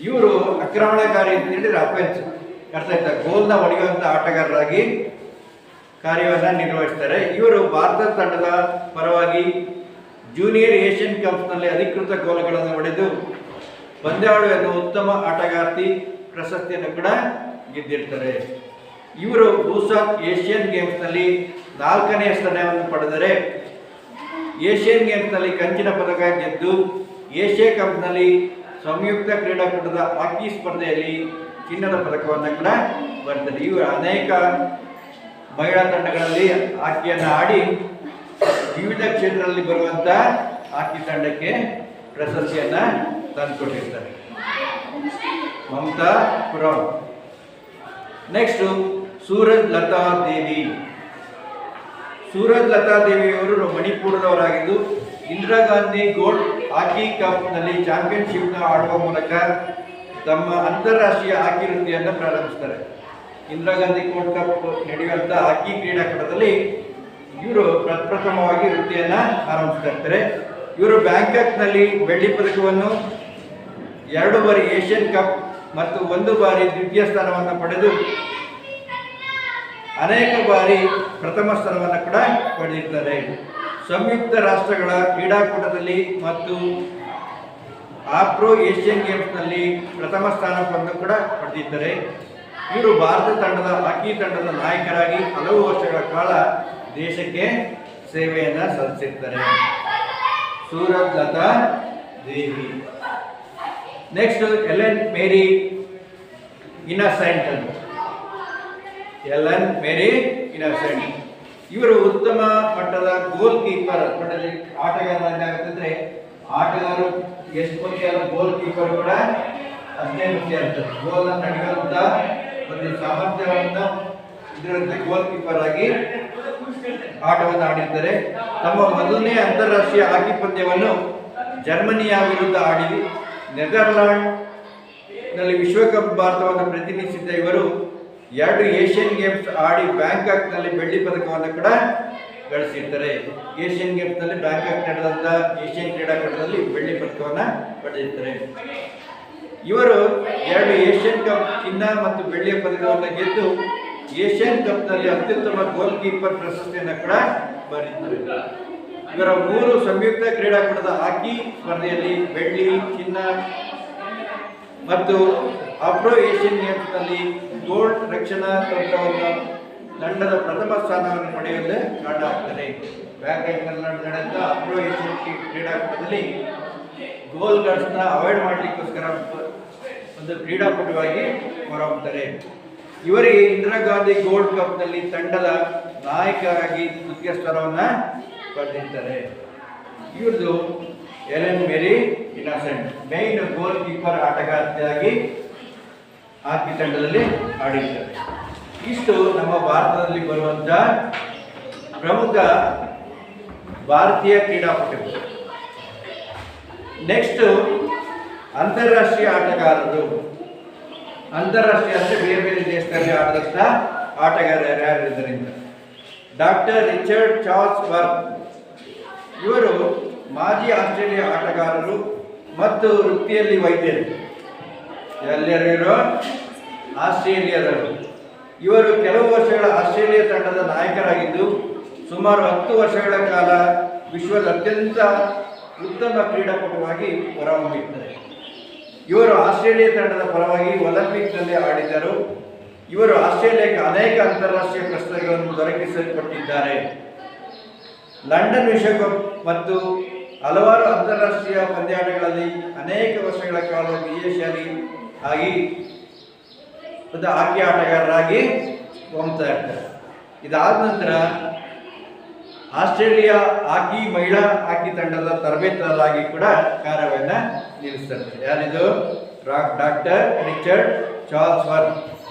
ಇವರು ಆಕ್ರಮಣಕಾರಿ ಅಂತ ಹೇಳಿದ್ರೆ ಅಫೆನ್ಸ್, ಅರ್ಥ ಆಯ್ತಾ, ಗೋಲ್ನ ಹೊಡೆಯುವಂಥ ಆಟಗಾರರಾಗಿ ಕಾರ್ಯವನ್ನು ನಿರ್ವಹಿಸ್ತಾರೆ. ಇವರು ಭಾರತ ತಂಡದ ಪರವಾಗಿ ಜೂನಿಯರ್ ಏಷ್ಯನ್ ಕಪ್ಸ್ನಲ್ಲಿ ಅಧಿಕೃತ ಗೋಲ್ಗಳನ್ನು ಹೊಡೆದು ಪಂದ್ಯಾವಳಿಯನ್ನು ಉತ್ತಮ ಆಟಗಾರ್ತಿ ಪ್ರಶಸ್ತಿಯನ್ನು ಕೂಡ ಗೆದ್ದಿರ್ತಾರೆ. ಇವರು ಬೂಸಾಕ್ ಏಷ್ಯನ್ ಗೇಮ್ಸ್ನಲ್ಲಿ 4ನೇ ಸ್ಥಾನವನ್ನು ಪಡೆದರೆ ಏಷ್ಯನ್ ಗೇಮ್ಸ್ನಲ್ಲಿ ಕಂಚಿನ ಪದಕ ಗೆದ್ದು ಏಷ್ಯಾ ಕಪ್ನಲ್ಲಿ ಸಂಯುಕ್ತ ಕ್ರೀಡಾಕೂಟದ ಹಾಕಿ ಸ್ಪರ್ಧೆಯಲ್ಲಿ ಚಿನ್ನದ ಪದಕವನ್ನು ಕೂಡ ಬರ್ತಾರೆ. ಇವರು ಅನೇಕ ಮಹಿಳಾ ತಂಡಗಳಲ್ಲಿ ಹಾಕಿಯನ್ನು ಆಡಿ ವಿವಿಧ ಕ್ಷೇತ್ರದಲ್ಲಿ ಬರುವಂಥ ಹಾಕಿ ತಂಡಕ್ಕೆ ಪ್ರಶಸ್ತಿಯನ್ನು ತಂದುಕೊಟ್ಟಿರ್ತಾರೆ. ಮಮತಾ ಕುರಾಪ್. ನೆಕ್ಸ್ಟ್ ಸೂರಜ್ ಲತಾ ದೇವಿಯವರು ಮಣಿಪುರದವರಾಗಿದ್ದು ಇಂದಿರಾ ಗಾಂಧಿ ಗೋಲ್ಡ್ ಹಾಕಿ ಕಪ್ನಲ್ಲಿ ಚಾಂಪಿಯನ್ಶಿಪ್ನ ಆಡುವ ಮೂಲಕ ತಮ್ಮ ಅಂತಾರಾಷ್ಟ್ರೀಯ ಹಾಕಿ ವೃತ್ತಿಯನ್ನು ಪ್ರಾರಂಭಿಸ್ತಾರೆ. ಇಂದಿರಾ ಗಾಂಧಿ ಗೋಲ್ಡ್ ಕಪ್ ನಡೆಯುವಂಥ ಹಾಕಿ ಕ್ರೀಡಾಕೂಟದಲ್ಲಿ ಇವರು ಪ್ರಪ್ರಥಮವಾಗಿ ವೃತ್ತಿಯನ್ನು ಆರಂಭಿಸ್ತಾ ಇರ್ತಾರೆ. ಇವರು ಬ್ಯಾಂಕಾಕ್ನಲ್ಲಿ ಬೆಳ್ಳಿ ಪದಕವನ್ನು, 2 ಬಾರಿ ಏಷ್ಯನ್ ಕಪ್ ಮತ್ತು 1 ಬಾರಿ ದ್ವಿತೀಯ ಸ್ಥಾನವನ್ನು ಪಡೆದು ಅನೇಕ ಬಾರಿ ಪ್ರಥಮ ಸ್ಥಾನವನ್ನು ಕೂಡ ಪಡೆದಿದ್ದಾರೆ. ಸಂಯುಕ್ತ ರಾಷ್ಟ್ರಗಳ ಕ್ರೀಡಾಕೂಟದಲ್ಲಿ ಮತ್ತು ಆಫ್ರೋ ಏಷ್ಯನ್ ಗೇಮ್ಸ್ನಲ್ಲಿ ಪ್ರಥಮ ಸ್ಥಾನವನ್ನು ಕೂಡ ಪಡೆದಿದ್ದಾರೆ. ಇವರು ಭಾರತ ತಂಡದ ಹಾಕಿ ತಂಡದ ನಾಯಕರಾಗಿ ಹಲವು ವರ್ಷಗಳ ಕಾಲ ದೇಶಕ್ಕೆ ಸೇವೆಯನ್ನು ಸಲ್ಲಿಸಿರ್ತಾರೆ. ಸೂರಜ್ ಲತಾ ದೇವಿ. ನೆಕ್ಸ್ಟ್ ಎಲೆನ್ ಮೇರಿ ಇನ್ನಸೆಂಟ್. ಇವರು ಉತ್ತಮ ಮಟ್ಟದ ಗೋಲ್ ಕೀಪರ್ ಆಟಗಾರ ಏನಾಗುತ್ತಂದ್ರೆ ಆಟಗಾರರು ಎಷ್ಟು ಮುಖ್ಯ ಗೋಲ್ ಕೀಪರ್ ಕೂಡ ಅಷ್ಟೇ ಮುಖ್ಯ ಆಗ್ತದೆ. ಗೋಲ್ ನಡೆಯುವಂತ ಒಂದು ಸಾಮರ್ಥ್ಯವನ್ನ ಇದರಂತೆ ಗೋಲ್ ಕೀಪರ್ ಆಗಿ ಆಟವನ್ನು ಆಡಿದ್ದಾರೆ. ತಮ್ಮ ಮೊದಲನೇ ಅಂತಾರಾಷ್ಟ್ರೀಯ ಹಾಕಿ ಪಂದ್ಯವನ್ನು ಜರ್ಮನಿಯ ವಿರುದ್ಧ ಆಡಿ ನೆದರ್ಲ್ಯಾಂಡ್ ನಲ್ಲಿ ವಿಶ್ವಕಪ್ ಭಾರತವನ್ನು ಪ್ರತಿನಿಧಿಸಿದ್ದ ಇವರು 2 ಏಷ್ಯನ್ ಗೇಮ್ಸ್ ಆಡಿ ಬ್ಯಾಂಕಾಕ್ ನಲ್ಲಿ ಬೆಳ್ಳಿ ಪದಕವನ್ನು ಕೂಡ ಗಳಿಸಿರ್ತಾರೆ. ಏಷ್ಯನ್ ಗೇಮ್ಸ್ ನಲ್ಲಿ ಬ್ಯಾಂಕಾಕ್ ನಡೆದಂತ ಏಷ್ಯನ್ ಕ್ರೀಡಾಕೂಟದಲ್ಲಿ ಬೆಳ್ಳಿ ಪದಕವನ್ನು ಪಡೆದಿರ್ತಾರೆ. ಇವರು 2 ಏಷ್ಯನ್ ಕಪ್ ಚಿನ್ನ ಮತ್ತು ಬೆಳ್ಳಿಯ ಪದಕವನ್ನು ಗೆದ್ದು ಏಷ್ಯನ್ ಕಪ್ ನಲ್ಲಿ ಅತ್ಯುತ್ತಮ ಗೋಲ್ ಕೀಪರ್ ಪ್ರಶಸ್ತಿಯನ್ನು ಕೂಡ ಪಡೆದಿದ್ದಾರೆ. ಇವರ 3 ಸಂಯುಕ್ತ ಕ್ರೀಡಾಕೂಟದ ಹಾಕಿ ಸ್ಪರ್ಧೆಯಲ್ಲಿ ಬೆಳ್ಳಿ, ಚಿನ್ನ ಮತ್ತು ಆಫ್ರೋ ಏಷ್ಯನ್ ಗೇಮ್ಸ್ ನಲ್ಲಿ ಗೋಲ್ಡ್ ರಕ್ಷಣಾ ತಂತ್ರವನ್ನು ತಂಡದ ಪ್ರಥಮ ಸ್ಥಾನವನ್ನು ಪಡೆಯಲು ಕಾರಣ ಆಗ್ತದೆ. ಬ್ಯಾಂಕಾಕ್ನಲ್ಲಿ ನಡೆದ ಆಫ್ರೋ ಏಷ್ಯನ್ ಕ್ರೀಡಾಕೂಟದಲ್ಲಿ ಗೋಲ್ಗಳನ್ನ ಅವಾಯ್ಡ್ ಮಾಡಲಿಕ್ಕೋಸ್ಕರ ಒಂದು ಕ್ರೀಡಾಪಟುವಾಗಿ ಹೊರಹೊಮ್ಮುತ್ತಾರೆ. ಇವರಿಗೆ ಇಂದಿರಾ ಗಾಂಧಿ ಗೋಲ್ಡ್ ಕಪ್ ನಲ್ಲಿ ತಂಡದ ನಾಯಕರಾಗಿ ಮುಖ್ಯ ಸ್ಥಾನವನ್ನು ಪಡೆದಿದ್ದಾರೆ. ಇವ್ರದ್ದು ಎಲೆನ್ ಮೇರಿ ಇನ್ನಸೆಂಟ್ ಮೈನ್ ಗೋಲ್ ಕೀಪರ್ ಆಟಗಾರ್ತಿಯಾಗಿ ಹಾಕಿ ತಂಡದಲ್ಲಿ ಆಡಿದ್ದಾರೆ. ಇಷ್ಟು ನಮ್ಮ ಭಾರತದಲ್ಲಿ ಬರುವಂತ ಪ್ರಮುಖ ಭಾರತೀಯ ಕ್ರೀಡಾಪಟುಗಳು. ನೆಕ್ಸ್ಟ್ ಅಂತಾರಾಷ್ಟ್ರೀಯ ಆಟಗಾರರು. ಅಂತಾರಾಷ್ಟ್ರೀಯ ಅಂದ್ರೆ ಬೇರೆ ಬೇರೆ ದೇಶದಲ್ಲಿ ಆಡಿದಂಥ ಆಟಗಾರರು ಯಾರಿದ್ದರಿಂದ ಡಾಕ್ಟರ್ ರಿಚರ್ಡ್ ಚಾರ್ಲ್ಸ್ ವರ್ತ್ ಇವರು ಮಾಜಿ ಆಸ್ಟ್ರೇಲಿಯಾ ಆಟಗಾರರು ಮತ್ತು ವೃತ್ತಿಯಲ್ಲಿ ವೈದ್ಯರು. ಎಲ್ಲರಿರೋ ಆಸ್ಟ್ರೇಲಿಯಾದವರು. ಇವರು ಕೆಲವು ವರ್ಷಗಳ ಆಸ್ಟ್ರೇಲಿಯಾ ತಂಡದ ನಾಯಕರಾಗಿದ್ದು ಸುಮಾರು 10 ವರ್ಷಗಳ ಕಾಲ ವಿಶ್ವದ ಅತ್ಯಂತ ಉತ್ತಮ ಕ್ರೀಡಾಪಟುವಾಗಿ ಹೊರಹೊಮ್ಮಿದ್ದಾರೆ. ಇವರು ಆಸ್ಟ್ರೇಲಿಯಾ ತಂಡದ ಪರವಾಗಿ ಒಲಿಂಪಿಕ್ನಲ್ಲಿ ಆಡಿದರು. ಇವರು ಆಸ್ಟ್ರೇಲಿಯಾಕ್ಕೆ ಅನೇಕ ಅಂತಾರಾಷ್ಟ್ರೀಯ ಪ್ರಶಸ್ತಿಗಳನ್ನು ದೊರಕಿಸಿಕೊಟ್ಟಿದ್ದಾರೆ. ಲಂಡನ್ ವಿಶ್ವಕಪ್ ಮತ್ತು ಹಲವಾರು ಅಂತಾರಾಷ್ಟ್ರೀಯ ಪಂದ್ಯಾಟಗಳಲ್ಲಿ ಅನೇಕ ವರ್ಷಗಳ ಕಾಲ ವಿಜಯಶಾಲಿ ಆಗಿ ಒಂದು ಹಾಕಿ ಆಟಗಾರರಾಗಿ ಹೋಗ್ತಾ ಇರ್ತಾರೆ. ಇದಾದ ನಂತರ ಆಸ್ಟ್ರೇಲಿಯಾ ಹಾಕಿ ಮಹಿಳಾ ಹಾಕಿ ತಂಡದ ತರಬೇತುದಾರರಾಗಿ ಕೂಡ ಕಾರ್ಯವನ್ನು ನಿರ್ವಹಿಸ್ತಾರೆ. ಯಾರಿದು? Doctor Richard Charles worth.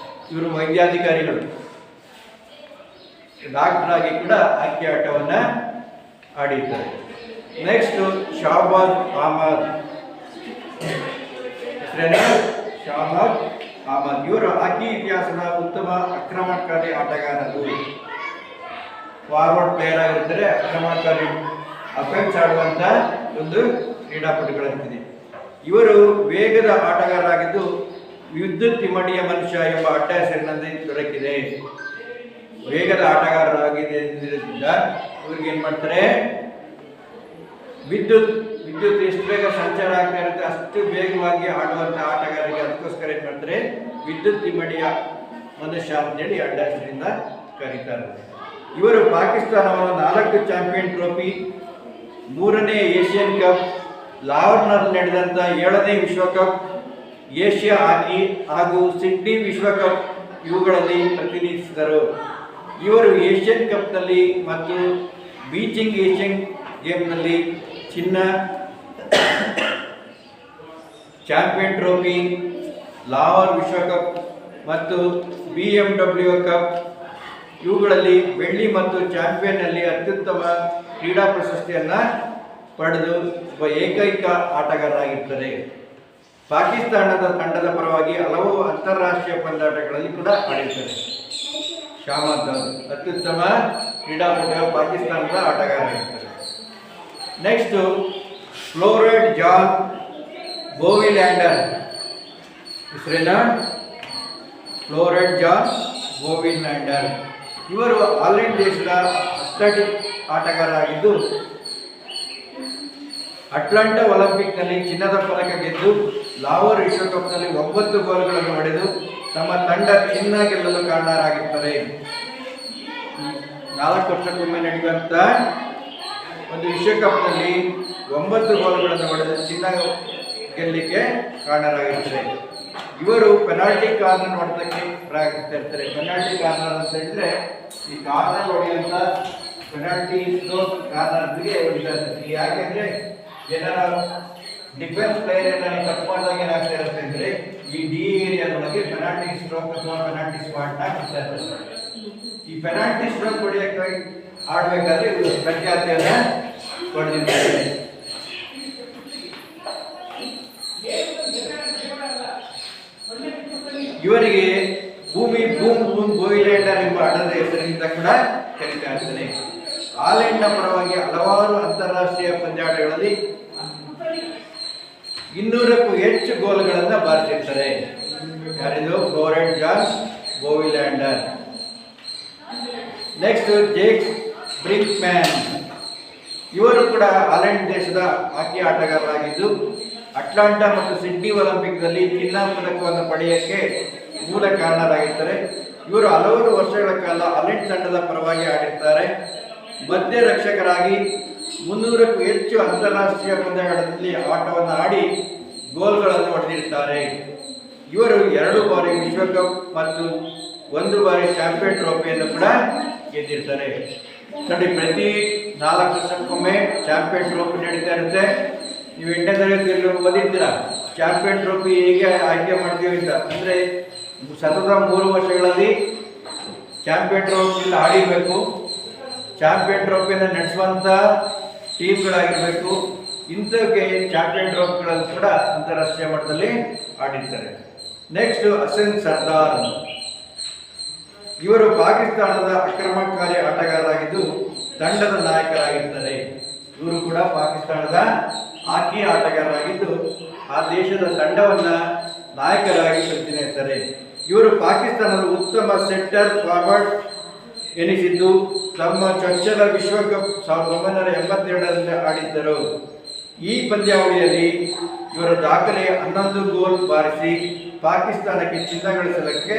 ಇವರು ವೈದ್ಯಾಧಿಕಾರಿಗಳು, ಡಾಕ್ಟರ್ ಆಗಿ ಕೂಡ ಹಾಕಿ ಆಟವನ್ನು ಆಡಿದ್ದಾರೆ. ನೆಕ್ಸ್ಟ್ ಶಹಬಾಜ್ ಅಹಮದ್. ಶಹಬಾಜ್ ಅಹಮದ್ ಇವರು ಹಾಕಿ ಇತಿಹಾಸದ ಉತ್ತಮ ಆಕ್ರಮಣಕಾರಿ ಆಟಗಾರರು. ಫಾರ್ವರ್ಡ್ ಪ್ಲೇಯರ್ ಆಗಿರ್ತಾರೆ. ಆಕ್ರಮಣಕಾರಿ ಅಫೆನ್ಸ್ ಆಡುವಂತ ಒಂದು ಕ್ರೀಡಾಪಟುಗಳಂತಿದೆ. ಇವರು ವೇಗದ ಆಟಗಾರರಾಗಿದ್ದು ವಿದ್ಯುತ್ ಇಮ್ಮಡಿಯ ಮನುಷ್ಯ ಎಂಬ ಅಡ್ಡ ಹೆಸರಿನಲ್ಲಿ ದೊರಕಿದೆ. ವೇಗದ ಆಟಗಾರರಾಗಿದೆ ಇರೋದ್ರಿಂದ ಇವ್ರಿಗೆ ಏನ್ ಮಾಡ್ತಾರೆ, ವಿದ್ಯುತ್ ಎಷ್ಟು ಬೇಗ ಸಂಚಾರ ಆಗ್ತಾ ಇರುತ್ತೆ ಅಷ್ಟು ವೇಗವಾಗಿ ಆಡುವಂತ ಆಟಗಾರರಿಗೆ ಅದಕ್ಕೋಸ್ಕರ ಏನ್ ಮಾಡ್ತಾರೆ, ವಿದ್ಯುತ್ ಇಮ್ಮಡಿಯ ಮನುಷ್ಯ ಅಂತೇಳಿ ಅಡ್ಡ ಹೆಸರಿಂದ ಕರೀತಾರೆ. ಇವರು ಪಾಕಿಸ್ತಾನವನ್ನು 4 ಚಾಂಪಿಯನ್ ಟ್ರೋಫಿ, 3ನೇ ಏಷ್ಯನ್ ಕಪ್, ಲಾಹೋರ್ನಲ್ಲಿ ನಡೆದಂಥ 7ನೇ ವಿಶ್ವಕಪ್, ಏಷ್ಯಾ ಹಾಕಿ ಹಾಗೂ ಸಿಡ್ನಿ ವಿಶ್ವಕಪ್ ಇವುಗಳಲ್ಲಿ ಪ್ರತಿನಿಧಿಸಿದರು. ಇವರು ಏಷ್ಯನ್ ಕಪ್ನಲ್ಲಿ ಮತ್ತು ಬೀಜಿಂಗ್ ಏಷ್ಯನ್ ಗೇಮ್ನಲ್ಲಿ ಚಿನ್ನ, ಚಾಂಪಿಯನ್ ಟ್ರೋಫಿ, ಲಾಹೋರ್ ವಿಶ್ವಕಪ್ ಮತ್ತು BMW ಕಪ್ ಇವುಗಳಲ್ಲಿ ಬೆಳ್ಳಿ ಮತ್ತು ಚಾಂಪಿಯನ್ನಲ್ಲಿ ಅತ್ಯುತ್ತಮ ಕ್ರೀಡಾ ಪ್ರಶಸ್ತಿಯನ್ನು ಪಡೆದು ಒಬ್ಬ ಏಕೈಕ ಆಟಗಾರರಾಗಿರ್ತಾರೆ. ಪಾಕಿಸ್ತಾನದ ತಂಡದ ಪರವಾಗಿ ಹಲವು ಅಂತಾರಾಷ್ಟ್ರೀಯ ಪಂದ್ಯಾಟಗಳಲ್ಲಿ ಕೂಡ ಆಡಿರ್ತಾರೆ. ಶಹಬಾಜ್ ಅತ್ಯುತ್ತಮ ಕ್ರೀಡಾಪಟು, ಪಾಕಿಸ್ತಾನದ ಆಟಗಾರರಾಗಿರ್ತಾರೆ. Next ಫ್ಲೋರೆಡ್ John ಬೋವಿಲ್ಯಾಂಡರ್. ಹೆಸರೇನು? ಫ್ಲೋರೆಡ್ ಜಾನ್ ಬೋವಿಲ್ಯಾಂಡರ್. ಇವರು ಹಾಲೆಂಡ್ ದೇಶದ ಅಥ್ಲೆಟಿಕ್ ಆಟಗಾರರಾಗಿದ್ದು ಅಟ್ಲಾಂಟಾ ಒಲಿಂಪಿಕ್ನಲ್ಲಿ ಚಿನ್ನದ ಪದಕ ಗೆದ್ದು ಲಾಹೋರ್ ವಿಶ್ವಕಪ್ನಲ್ಲಿ 9 ಗೋಲ್ಗಳನ್ನು ಹೊಡೆದು ತಮ್ಮ ತಂಡ ಚಿನ್ನ ಗೆಲ್ಲಲು ಕಾರಣರಾಗಿರ್ತಾರೆ. 4 ವರ್ಷಕ್ಕೊಮ್ಮೆ ನಡೆಯುವಂಥ ಒಂದು ವಿಶ್ವಕಪ್ನಲ್ಲಿ 9 ಗೋಲ್ಗಳನ್ನು ಹೊಡೆದು ಚಿನ್ನ ಗೆಲ್ಲಲಿಕ್ಕೆ ಕಾರಣರಾಗಿರ್ತಾರೆ. ಇವರು ಪೆನಾಲ್ಟಿ ಕಾರ್ನರ್ ಹೊಡೆದಕ್ಕೆ ಪ್ರಯತ್ನಿಸ್ತಾ ಇರ್ತಾರೆ. ಪೆನಾಲ್ಟಿ ಕಾರ್ನರ್ ಅಂತ ಹೇಳಿದ್ರೆ ಈ ಕಾರ್ನರ್ ಹೊಡೆಯುವಂತ ಪೆನಾಲ್ಟಿ ಸ್ಟ್ರೋಕ್ ಕಾರ್ನರ್ಗೆ ಹೊಡಿತಾ ಇರ್ತಾರೆ. ಯಾಕೆಂದ್ರೆ ಜನರ ಡಿಫೆನ್ಸ್ ಪ್ಲೇಯರ್ ಏನಾದ್ರು ಕಟ್ ಮಾಡಿದಾಗ ಏನಾಗ್ತಾ ಇರುತ್ತೆ ಅಂದ್ರೆ ಈ ಡಿ ಏರಿಯಾದೊಳಗೆ ಪೆನಾಲ್ಟಿ ಸ್ಟ್ರೋಕ್ ಅಥವಾ ಪೆನಾಲ್ಟಿ ಸ್ಪಾಟ್ ನ ಕೊಡ್ತಾ ಇರ್ತಾರೆ. ಈ ಪೆನಾಲ್ಟಿ ಸ್ಟ್ರೋಕ್ ಹೊಡೆಯಕ್ಕೆ ಆಡ್ಬೇಕಾದ್ರೆ ಇವರು ಪ್ರಖ್ಯಾತಿಯನ್ನ ಪಡೆದಿದ್ದಾರೆ. ಇವರಿಗೆ ಬೂಮ್ ಬೋಯ್ಲ್ಯಾಂಡರ್ ಎಂಬ ಹಣದ ಹೆಸರಿನಿಂದ ಕೂಡ ಕರೀತಾ ಇರ್ತಾರೆ. ಹಾಲೆಂಡ್ನ ಪರವಾಗಿ ಹಲವಾರು ಅಂತಾರಾಷ್ಟ್ರೀಯ ಪಂದ್ಯಾಟಗಳಲ್ಲಿ 200ಕ್ಕೂ ಹೆಚ್ಚು ಗೋಲ್ಗಳನ್ನು ಬಾರಿಸಿರ್ತಾರೆ. ಯಾರಿದು? ಫ್ಲೋರೆಂಟ್ ಜಾನ್ ಬೋಯ್ಲ್ಯಾಂಡರ್. ನೆಕ್ಸ್ಟ್ ಜೇಕ್ಸ್ ಬ್ರಿಂಕ್ಮ್ಯಾನ್. ಇವರು ಕೂಡ ಹಾಲೆಂಡ್ ದೇಶದ ಹಾಕಿ ಆಟಗಾರರಾಗಿದ್ದು ಅಟ್ಲಾಂಟಾ ಮತ್ತು ಸಿಡ್ನಿ ಒಲಿಂಪಿಕ್ನಲ್ಲಿ ಚಿನ್ನ ಪದಕವನ್ನು ಪಡೆಯಕ್ಕೆ ಮೂಲ ಕಾರಣರಾಗಿರ್ತಾರೆ. ಇವರು ಹಲವಾರು ವರ್ಷಗಳ ಕಾಲ ಹಾಲೆಂಡ್ ತಂಡದ ಪರವಾಗಿ ಆಡಿರ್ತಾರೆ. ಮಧ್ಯ ರಕ್ಷಕರಾಗಿ 300ಕ್ಕೂ ಹೆಚ್ಚು ಅಂತಾರಾಷ್ಟ್ರೀಯ ಪಂದ್ಯಗಳಲ್ಲಿ ಆಟವನ್ನು ಆಡಿ ಗೋಲ್ಗಳನ್ನು ಹೊಡೆದಿರ್ತಾರೆ. ಇವರು 2 ಬಾರಿ ವಿಶ್ವಕಪ್ ಮತ್ತು 1 ಬಾರಿ ಚಾಂಪಿಯನ್ ಟ್ರೋಫಿಯನ್ನು ಕೂಡ ಗೆದ್ದಿರ್ತಾರೆ. ನೋಡಿ, ಪ್ರತಿ 4 ವರ್ಷಕ್ಕೊಮ್ಮೆ ಚಾಂಪಿಯನ್ ಟ್ರೋಫಿ ನಡೀತಾ ಇರುತ್ತೆ. ನೀವು 8ನೇ ತರಗತಿಯಲ್ಲಿ ಓದಿರ್ತೀರಾ ಚಾಂಪಿಯನ್ ಟ್ರೋಫಿ ಹೇಗೆ ಆಯ್ಕೆ ಮಾಡ್ತೀವಿ ಅಂತ. ಅಂದರೆ ಸತತ 3 ವರ್ಷಗಳಲ್ಲಿ ಚಾಂಪಿಯನ್ ಟ್ರೋಫಿಯಲ್ಲಿ ಆಡಿರಬೇಕು. ಚಾಂಪಿಯನ್ ಟ್ರೋಫಿಯನ್ನು ನಡೆಸುವಂಥ ಟೀಮ್ಗಳಾಗಿರಬೇಕು. ಇಂಥಕ್ಕೆ ಚಾಂಪಿಯನ್ ಟ್ರೋಫಿಗಳಲ್ಲಿ ಕೂಡ ಅಂತಾರಾಷ್ಟ್ರೀಯ ಮಟ್ಟದಲ್ಲಿ ಆಡಿರ್ತಾರೆ. ನೆಕ್ಸ್ಟ್ ಹಸನ್ ಸರ್ದಾರ್. ಇವರು ಪಾಕಿಸ್ತಾನದ ಆಕ್ರಮಣಕಾರಿ ಆಟಗಾರರಾಗಿದ್ದು ತಂಡದ ನಾಯಕರಾಗಿರ್ತಾರೆ. ಇವರು ಕೂಡ ಪಾಕಿಸ್ತಾನದ ಹಾಕಿ ಆಟಗಾರರಾಗಿದ್ದು ಆ ದೇಶದ ತಂಡವನ್ನ ನಾಯಕರಾಗಿ ಪ್ರತಿನಿಧಿಸುತ್ತಾರೆ. ಇವರು ಪಾಕಿಸ್ತಾನದ ಉತ್ತಮ ಸೆಟ್ಟರ್ ಫಾರ್ವರ್ಡ್ ಎನಿಸಿದ್ದು ತಮ್ಮ ಚೊಚ್ಚಲ ವಿಶ್ವಕಪ್ 1982ರಲ್ಲಿ ಆಡಿದ್ದರು. ಈ ಪಂದ್ಯಾವಳಿಯಲ್ಲಿ ಇವರ ದಾಖಲೆ 11 ಗೋಲ್ ಬಾರಿಸಿ ಪಾಕಿಸ್ತಾನಕ್ಕೆ ಚಿನ್ನ ಗಳಿಸಲಿಕ್ಕೆ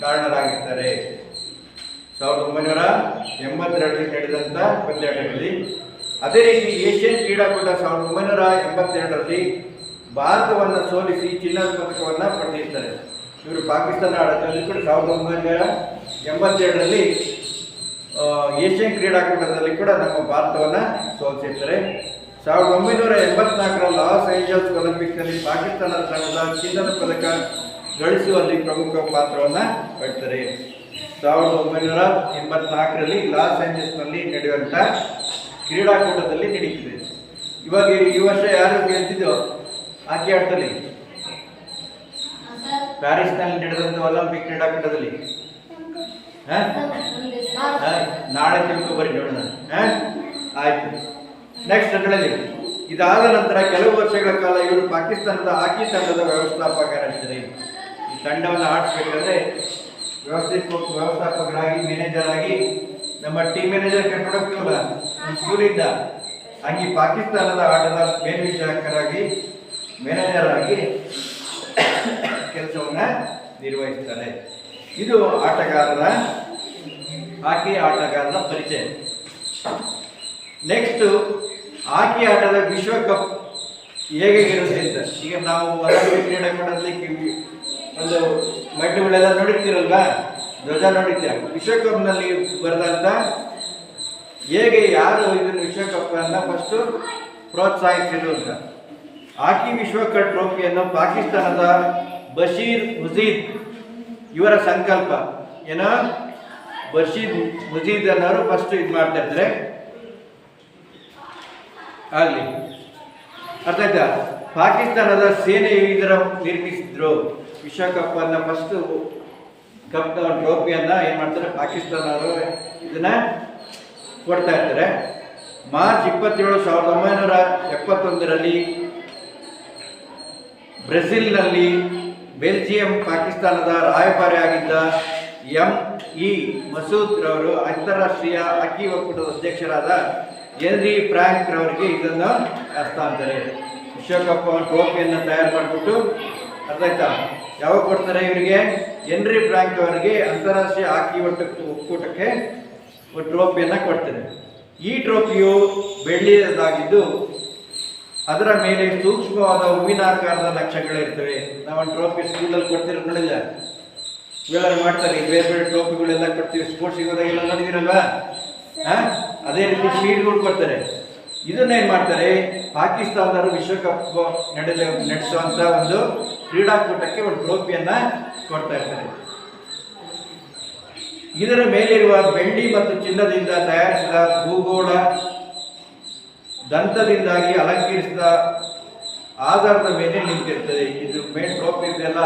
ಕಾರಣರಾಗಿದ್ದಾರೆ. 1982ರಲ್ಲಿ ನಡೆದಂಥ ಪಂದ್ಯಾಟಗಳಲ್ಲಿ. ಅದೇ ರೀತಿ ಏಷ್ಯನ್ ಕ್ರೀಡಾಕೂಟ 1982ರಲ್ಲಿ ಭಾರತವನ್ನು ಸೋಲಿಸಿ ಚಿನ್ನದ ಪದಕವನ್ನು ಪಡೆದಿರ್ತಾರೆ. ಇವರು ಪಾಕಿಸ್ತಾನ ಆಡೋದ್ರಲ್ಲಿ ಕೂಡ 1982ರಲ್ಲಿ ಏಷ್ಯನ್ ಕ್ರೀಡಾಕೂಟದಲ್ಲಿ ಕೂಡ ನಮ್ಮ ಭಾರತವನ್ನು ಸೋಲಿಸಿರ್ತಾರೆ. 1984ರ ಲಾಸ್ ಏಂಜಲ್ಸ್ ಒಲಿಂಪಿಕ್ಸ್ನಲ್ಲಿ ಪಾಕಿಸ್ತಾನದ ತಂಡದ ಚಿನ್ನದ ಪದಕ ಗಳಿಸುವಲ್ಲಿ ಪ್ರಮುಖ ಪಾತ್ರವನ್ನು ವಹಿಸ್ತಾರೆ. 1984ರಲ್ಲಿ ಲಾಸ್ ಏಂಜಲ್ಸ್ನಲ್ಲಿ ನಡೆಯುವಂಥ ಕ್ರೀಡಾಕೂಟದಲ್ಲಿ ನಡೀತಿದೆ. ಇವಾಗ ಈ ವರ್ಷ ಯಾರು ಗೆದ್ದಿದ್ದು ಹಾಕಿ ಆಟದಲ್ಲಿ? ಪ್ಯಾರಿಸ್ನಲ್ಲಿ ನಡೆದಂಥ ಒಲಿಂಪಿಕ್ ಕ್ರೀಡಾಕೂಟದಲ್ಲಿ ನಾಳೆ ತಿಳ್ಕೊಬರಿ ನೋಡೋಣ. ಆಯ್ತು. ನೆಕ್ಸ್ಟ್ ಅದರಲ್ಲಿ ಇದಾದ ನಂತರ ಕೆಲವು ವರ್ಷಗಳ ಕಾಲ ಇವರು ಪಾಕಿಸ್ತಾನದ ಹಾಕಿ ತಂಡದ ವ್ಯವಸ್ಥಾಪಕರಾಗಿದ್ದಾರೆ. ಈ ತಂಡವನ್ನು ಆಡಿಸ್ಬೇಕಾದ್ರೆ ವ್ಯವಸ್ಥಾಪಕರಾಗಿ ಮ್ಯಾನೇಜರ್ ಆಗಿ ನಮ್ಮ ಟೀಮ್ ಮ್ಯಾನೇಜರ್ ಕರ್ಕೊಂಡೋಗ್ತೀವಲ್ಲ ಸ್ಕೂಲಿಂದ ಹಂಗೆ ಪಾಕಿಸ್ತಾನದ ಆಟದ ಮೇಲ್ವಿಚಾರಕರಾಗಿ ಮ್ಯಾನೇಜರ್ ಆಗಿ ಕೆಲಸವನ್ನ ನಿರ್ವಹಿಸ್ತಾರೆ. ಇದು ಹಾಕಿ ಆಟಗಾರರ ಪರಿಚಯ. ನೆಕ್ಸ್ಟ್ ಹಾಕಿ ಆಟದ ವಿಶ್ವಕಪ್ ಹೇಗೆ ಇರುತ್ತೆ ಅಂತ. ಈಗ ನಾವು ಒಲಿಂಪಿಕ್ ಕ್ರೀಡಾಕೂಟದಲ್ಲಿ ಒಂದು ಮೆಡ್ಡುಗಳೆಲ್ಲ ನೋಡಿರ್ತೀರಲ್ವಾ, ಧ್ವಜ ನೋಡಿದ್ದೆ. ವಿಶ್ವಕಪ್ನಲ್ಲಿ ಬರೆದಂಥ ಹೇಗೆ ಯಾರು ಇದನ್ನು ವಿಶ್ವಕಪ್ಪನ್ನು ಫಸ್ಟು ಪ್ರೋತ್ಸಾಹಿಸಿದ್ರು ಅಂತ. ಹಾಕಿ ವಿಶ್ವಕಪ್ ಟ್ರೋಫಿಯನ್ನು ಪಾಕಿಸ್ತಾನದ ಬಶೀರ್ ಮುಜೀದ್ ಇವರ ಸಂಕಲ್ಪ ಏನೋ ಬಶೀರ್ ಮುಜೀದ್ ಅನ್ನೋರು ಫಸ್ಟ್ ಇದು ಮಾಡ್ತಾ ಇರ್ತಾರೆ. ಆಗಲಿ ಅರ್ಥ ಆಯ್ತಾ? ಪಾಕಿಸ್ತಾನದ ಸೇನೆಯು ಇದರ ನಿರ್ಮಿಸಿದ್ರು. ವಿಶ್ವಕಪ್ ಅನ್ನು ಫಸ್ಟ್ ಕಪ್ ಟ್ರೋಫಿಯನ್ನು ಏನು ಮಾಡ್ತಾರೆ ಪಾಕಿಸ್ತಾನವರು ಇದನ್ನ ಕೊಡ್ತಾ ಇರ್ತಾರೆ. ಮಾರ್ಚ್ 27, 1971ರಲ್ಲಿ ಬ್ರೆಜಿಲ್ನಲ್ಲಿ ಬೆಲ್ಜಿಯಂ ಪಾಕಿಸ್ತಾನದ ರಾಯಭಾರಿಯಾಗಿದ್ದ ಎಂ.ಇ. ಮಸೂದ್ ರವರು ಅಂತಾರಾಷ್ಟ್ರೀಯ ಹಾಕಿ ಒಕ್ಕೂಟದ ಅಧ್ಯಕ್ಷರಾದ ಹೆನ್ರಿ ಫ್ರಾಂಕ್ ರವರಿಗೆ ಇದನ್ನು ಹಸ್ತಾಂತರ ವಿಶ್ವಕಪ್ ಟ್ರೋಫಿಯನ್ನು ತಯಾರು ಮಾಡಿಬಿಟ್ಟು ಅರ್ಥ ಆಯ್ತಾ ಯಾವಾಗ ಕೊಡ್ತಾರೆ ಇವರಿಗೆ? ಹೆನ್ರಿ ಫ್ರಾಂಕ್ ಅವರಿಗೆ ಅಂತಾರಾಷ್ಟ್ರೀಯ ಹಾಕಿ ಒಕ್ಕೂಟಕ್ಕೆ ಟ್ರೋಫಿಯನ್ನು ಕೊಡ್ತಾರೆ. ಈ ಟ್ರೋಫಿಯು ಬೆಳ್ಳಿಯದಾಗಿದ್ದು ಅದರ ಮೇಲೆ ಸೂಕ್ಷ್ಮವಾದ ಹೂವಿನಾಕಾರದ ನಕ್ಷೆಗಳಿರ್ತವೆ. ನಾವು ಟ್ರೋಫಿ ಸ್ಕೂಲಲ್ಲಿ ಕೊಡ್ತಿರೋ ನೋಡಿಲ್ಲ, ಇವೆಲ್ಲ ಮಾಡ್ತಾರೆ. ಬೇರೆ ಬೇರೆ ಟ್ರೋಫಿಗಳೆಲ್ಲ ಕೊಡ್ತೀವಿ, ಸ್ಪೋರ್ಟ್ಸ್ ಹೋದಾಗೆಲ್ಲ ನೋಡಿದಿರಲ್ವಾ? ಅದೇ ರೀತಿ ಶೀಲ್ಡ್ಗಳು ಕೊಡ್ತಾರೆ. ಇದನ್ನೇನು ಮಾಡ್ತಾರೆ, ಪಾಕಿಸ್ತಾನದವರು ವಿಶ್ವಕಪ್ ನಡೆಸುವಂತ ಒಂದು ಕ್ರೀಡಾಕೂಟಕ್ಕೆ ಒಂದು ಟ್ರೋಫಿಯನ್ನ ಕೊಡ್ತಾ ಇರ್ತಾರೆ. ಇದರ ಮೇಲಿರುವ ಬೆಳ್ಳಿ ಮತ್ತು ಚಿನ್ನದಿಂದ ತಯಾರಿಸಿದ ಭೂಗೋಳ ದಂತದಿಂದಾಗಿ ಅಲಂಕರಿಸಿದ ಆಧಾರದ ಮೇಲೆ ನಿಂತಿರ್ತದೆ. ಇದು ಮೇನ್ ಟ್ರೋಫಿ ಇದೆಯಲ್ಲ,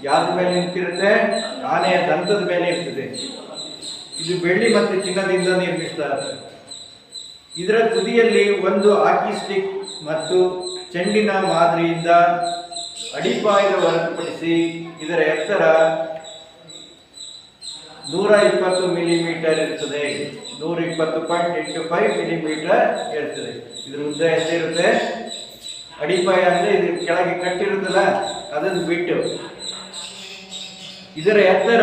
ಯಾವ್ದ್ರ ಮೇಲೆ ನಿಂತಿರುತ್ತೆ? ಆನೆಯ ದಂತದ ಮೇಲೆ ಇರ್ತದೆ. ಇದು ಬೆಳ್ಳಿ ಮತ್ತು ಚಿನ್ನದಿಂದ ನಿರ್ಮಿಸ್ತಾರೆ. ಇದರ ತುದಿಯಲ್ಲಿ ಒಂದು ಹಾಕಿ ಸ್ಟಿಕ್ ಮತ್ತು ಚೆಂಡಿನ ಮಾದರಿಯಿಂದ ಅಡಿಪಾಯದ ಹೊರತುಪಡಿಸಿ ಇದರ ಎತ್ತರ 120 ಮಿಲಿಮೀಟರ್ ಇರ್ತದೆ. 120.85 ಮಿಲಿಮೀಟರ್ ಇರ್ತದೆ. ಇದ್ರ ಉದ್ದ ಎಷ್ಟಿರುತ್ತೆ? ಅಡಿಪಾಯ ಅಂದ್ರೆ ಇದ್ರ ಕೆಳಗೆ ಕಟ್ಟಿರುತ್ತಲ್ಲ, ಅದನ್ನು ಬಿಟ್ಟು ಇದರ ಎತ್ತರ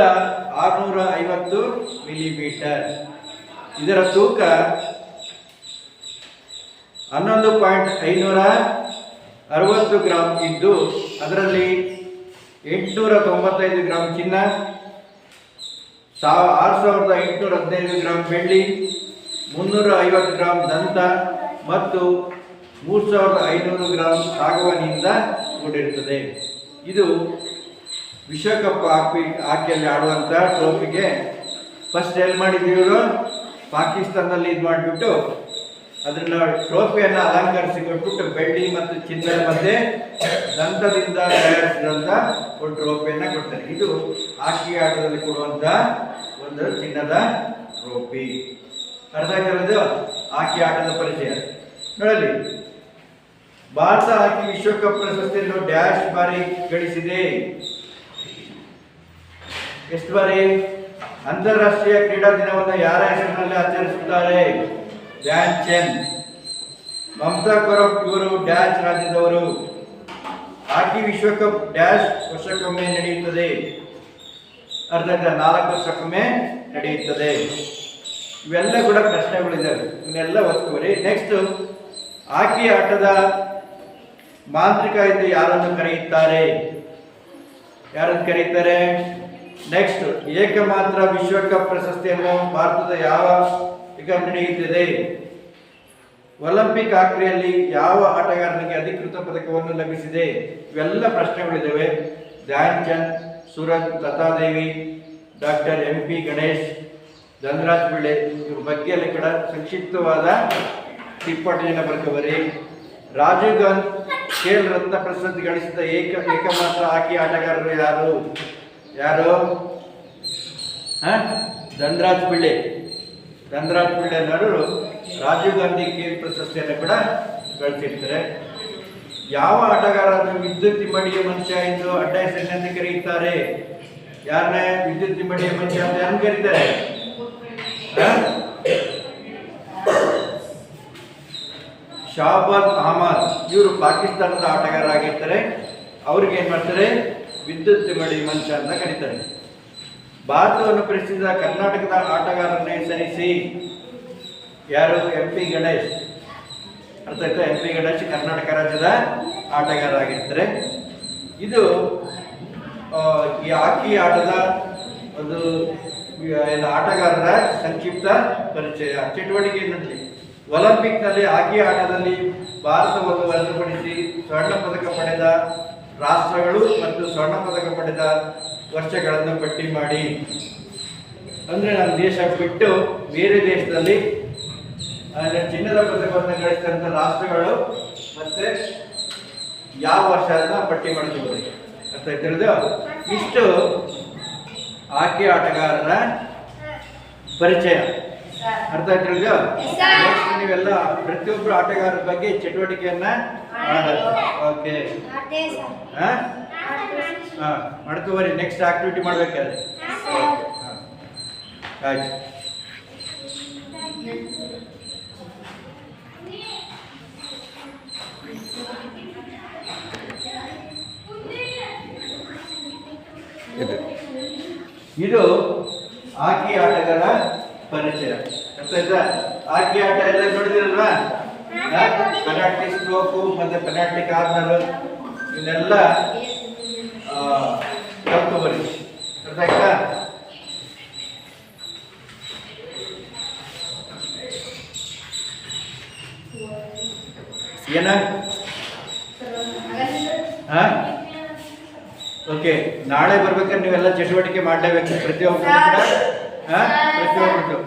650 ಮಿಲಿಮೀಟರ್. ಇದರ ತೂಕ 11.560 ಗ್ರಾಂ ಇದ್ದು ಅದರಲ್ಲಿ 895 ಗ್ರಾಂ ಚಿನ್ನ, 6815 ಗ್ರಾಂ ಬೆಳ್ಳಿ, 350 ಗ್ರಾಂ ದಂತ ಮತ್ತು 3500 ಗ್ರಾಂ ಸಾಗವಾನಿಯಿಂದ ಕೂಡಿರುತ್ತದೆ. ಇದು ವಿಶ್ವಕಪ್ ಹಾಕಿಯಲ್ಲಿ ಆಡುವಂಥ ಟ್ರೋಫಿಗೆ ಫಸ್ಟ್ ಎಲ್ಲಿ ಮಾಡಿದ್ದೀವಿ ಇವರು? ಪಾಕಿಸ್ತಾನದಲ್ಲಿ ಇದು ಮಾಡಿಬಿಟ್ಟು ಅದನ್ನ ಟ್ರೋಫಿಯನ್ನು ಅಲಂಕರಿಸಿ ಕೊಟ್ಬಿಟ್ಟು ಬೆಳ್ಳಿ ಮತ್ತು ಚಿನ್ನದ ಮಧ್ಯೆ ದಂತದಿಂದ ತಯಾರಿಸಿದಂಥ ಒಂದು ಟ್ರೋಫಿಯನ್ನು ಕೊಡ್ತಾರೆ. ಇದು ಹಾಕಿ ಆಟದಲ್ಲಿ ಕೊಡುವಂಥ ಒಂದು ಚಿನ್ನದ ಟ್ರೋಫಿ. ಅರ್ಥ ಆಗಿರೋದು ಹಾಕಿ ಆಟದ ಪರಿಚಯ. ನೋಡಲಿ, ಭಾರತ ಹಾಕಿ ವಿಶ್ವಕಪ್ ಪ್ರಶಸ್ತಿಯನ್ನು ಡ್ಯಾಶ್ ಬಾರಿ ಗಳಿಸಿದೆ. ಎಷ್ಟು ಬಾರಿ? ಅಂತಾರಾಷ್ಟ್ರೀಯ ಕ್ರೀಡಾ ದಿನವನ್ನು ಯಾರ ಹೆಸರಿನಲ್ಲಿ ಆಚರಿಸುತ್ತಾರೆ? ಧ್ಯಾನ್ ಚಂದ್. ಮಮತಾ ಕೊರಪ್ ಇವರು ಡ್ಯಾಶ್ ರಾಜ್ಯದವರು. ಹಾಕಿ ವಿಶ್ವಕಪ್ ಡ್ಯಾಶ್ ವರ್ಷಕ್ಕೊಮ್ಮೆ ನಡೆಯುತ್ತದೆ. ಅರ್ಧ 4 ವರ್ಷಕ್ಕೊಮ್ಮೆ ನಡೆಯುತ್ತದೆ. ಇವೆಲ್ಲ ಕೂಡ ಪ್ರಶ್ನೆಗಳಿದ್ದಾವೆ, ಇವನ್ನೆಲ್ಲ ಓದ್ಕೋರಿ. ನೆಕ್ಸ್ಟ್, ಹಾಕಿ ಆಟದ ಮಾಂತ್ರಿಕ ಎಂದು ಯಾರನ್ನು ಕರೆಯುತ್ತಾರೆ? ಯಾರನ್ನು ಕರೆಯುತ್ತಾರೆ? ನೆಕ್ಸ್ಟ್, ಏಕಮಾತ್ರ ವಿಶ್ವಕಪ್ ಪ್ರಶಸ್ತಿಯನ್ನು ಭಾರತದ ಯಾವ ಈಗ ನಡೆಯುತ್ತಿದೆ? ಒಲಿಂಪಿಕ್ ಆಕ್ರಿಯಲ್ಲಿ ಯಾವ ಆಟಗಾರನಿಗೆ ಅಧಿಕೃತ ಪದಕವನ್ನು ಲಭಿಸಿದೆ? ಇವೆಲ್ಲ ಪ್ರಶ್ನೆಗಳಿದ್ದಾವೆ. ಧ್ಯಾನ್ ಚಂದ್, ಸೂರಜ್, ಲತಾದೇವಿ, ಡಾಕ್ಟರ್ MP ಗಣೇಶ್, ಧನರಾಜ್ ಪಿಳ್ಳೆ, ಇವ್ರ ಬಗ್ಗೆ ಅಲ್ಲಿ ಕೂಡ ಸಂಕ್ಷಿಪ್ತವಾದ ಟಿಪ್ಪಣಿಯನ್ನು ಬರ್ಕೋಬರಿ. ರಾಜೀವ್ ಗಾಂಧಿ ಖೇಲ್ ರತ್ನ ಪ್ರಶಸ್ತಿ ಗಳಿಸಿದ ಏಕಮಾತ್ರ ಹಾಕಿ ಆಟಗಾರರು ಯಾರು? ಧನರಾಜ್ ಪಿಳ್ಳೆ. ಧನರಾಜ್ ಪಿಳ್ಳೆ ಅನ್ನೋರು ರಾಜೀವ್ ಗಾಂಧಿ ಖೇಲ್ ಪ್ರಶಸ್ತಿಯನ್ನು ಕೂಡ ಗಳಿಸಿರ್ತಾರೆ. ಯಾವ ಆಟಗಾರರನ್ನು ವಿದ್ಯುತ್ ಇಮ್ಮಡಿಯ ಮನುಷ್ಯ ಎಂದು ಅಡ್ಡ ಹೆಸರಿನಿಂದ ಕರೆಯುತ್ತಾರೆ? ಯಾರನ್ನ ವಿದ್ಯುತ್ ಇಮ್ಮಡಿಯ ಮನುಷ್ಯ ಅಂತ ಯಾರನ್ನು ಕರೀತಾರೆ? ಶಾಬಾದ್ ಅಹಮದ್. ಇವರು ಪಾಕಿಸ್ತಾನದ ಆಟಗಾರರಾಗಿರ್ತಾರೆ. ಅವ್ರಿಗೆ ಏನ್ ಮಾಡ್ತಾರೆ? ವಿದ್ಯುತ್ ಇಮ್ಮಡಿ ಮನುಷ್ಯ ಅಂತ ಕರೀತಾರೆ. ಭಾರತವನ್ನು ಪ್ರಶ್ನಿಸಿದ ಕರ್ನಾಟಕದ ಆಟಗಾರರನ್ನು ಹೆಸರಿಸಿ. ಯಾರು? MP ಗಣೇಶ್. ಅರ್ಥ ಆಯ್ತಾ? MP ಗಣೇಶ್ ಕರ್ನಾಟಕ ರಾಜ್ಯದ ಆಟಗಾರರಾಗಿರ್ತಾರೆ. ಇದು ಈ ಹಾಕಿ ಆಟದ ಒಂದು ಆಟಗಾರರ ಸಂಕ್ಷಿಪ್ತ ಪರಿಚಯ. ಚಟುವಟಿಕೆ ನೋಡಿ, ಒಲಿಂಪಿಕ್ನಲ್ಲಿ ಹಾಕಿ ಆಟದಲ್ಲಿ ಭಾರತವನ್ನು ಹೊರತುಪಡಿಸಿ ಸ್ವರ್ಣ ಪದಕ ಪಡೆದ ರಾಷ್ಟ್ರಗಳು ಮತ್ತು ಸ್ವರ್ಣ ಪದಕ ಪಡೆದ ವರ್ಷಗಳನ್ನು ಪಟ್ಟಿ ಮಾಡಿ. ಅಂದರೆ ನಮ್ಮ ದೇಶ ಬಿಟ್ಟು ಬೇರೆ ದೇಶದಲ್ಲಿ ಚಿನ್ನದ ಪದಕವನ್ನು ಗಳಿಸಿದಂಥ ರಾಷ್ಟ್ರಗಳು ಮತ್ತೆ ಯಾವ ವರ್ಷನ ಪಟ್ಟಿ ಮಾಡ್ತೀವಿ. ಅರ್ಥ ತಿಳಿದು ಇಷ್ಟು ಹಾಕಿ ಆಟಗಾರರ ಪರಿಚಯ. ಅರ್ಥ ತಿಳಿದು ನೆಕ್ಸ್ಟ್ ನೀವೆಲ್ಲ ಪ್ರತಿಯೊಬ್ಬರು ಆಟಗಾರರ ಬಗ್ಗೆ ಚಟುವಟಿಕೆಯನ್ನ ಮಾಡೋದು. ಓಕೆ, ಮಾಡ್ಕೋಬರಿ. ನೆಕ್ಸ್ಟ್ ಆಕ್ಟಿವಿಟಿ ಮಾಡ್ಬೇಕಾದ್ರೆ ಆಯ್ತು. ಇದು ಹಾಕಿ ಆಟಗಾರ ಪರಿಚಯ. ಅರ್ಥ ಆಯ್ತಾ? ಹಾಕಿ ಆಟ ಎಲ್ಲ ನೋಡಿದಿರಲ್ವಾ? ಪೆನಾಲ್ಟಿ ಸ್ಟ್ರೋಕು ಮತ್ತೆ ಪೆನಾಲ್ಟಿ ಕಾರ್ನರ್ ಇವನ್ನೆಲ್ಲ ಕಲ್ತ್ಕೊಂಬರಿ. ಅರ್ಥ ಆಯ್ತಾ? ಏನ ಓಕೆ, ನಾಳೆ ಬರ್ಬೇಕಾದ್ರೆ ನೀವೆಲ್ಲ ಚಟುವಟಿಕೆ ಮಾಡಲೇಬೇಕು ಪ್ರತಿಯೊಬ್ಬರು ಕೂಡ. ಪ್ರತಿಯೊಬ್ಬರು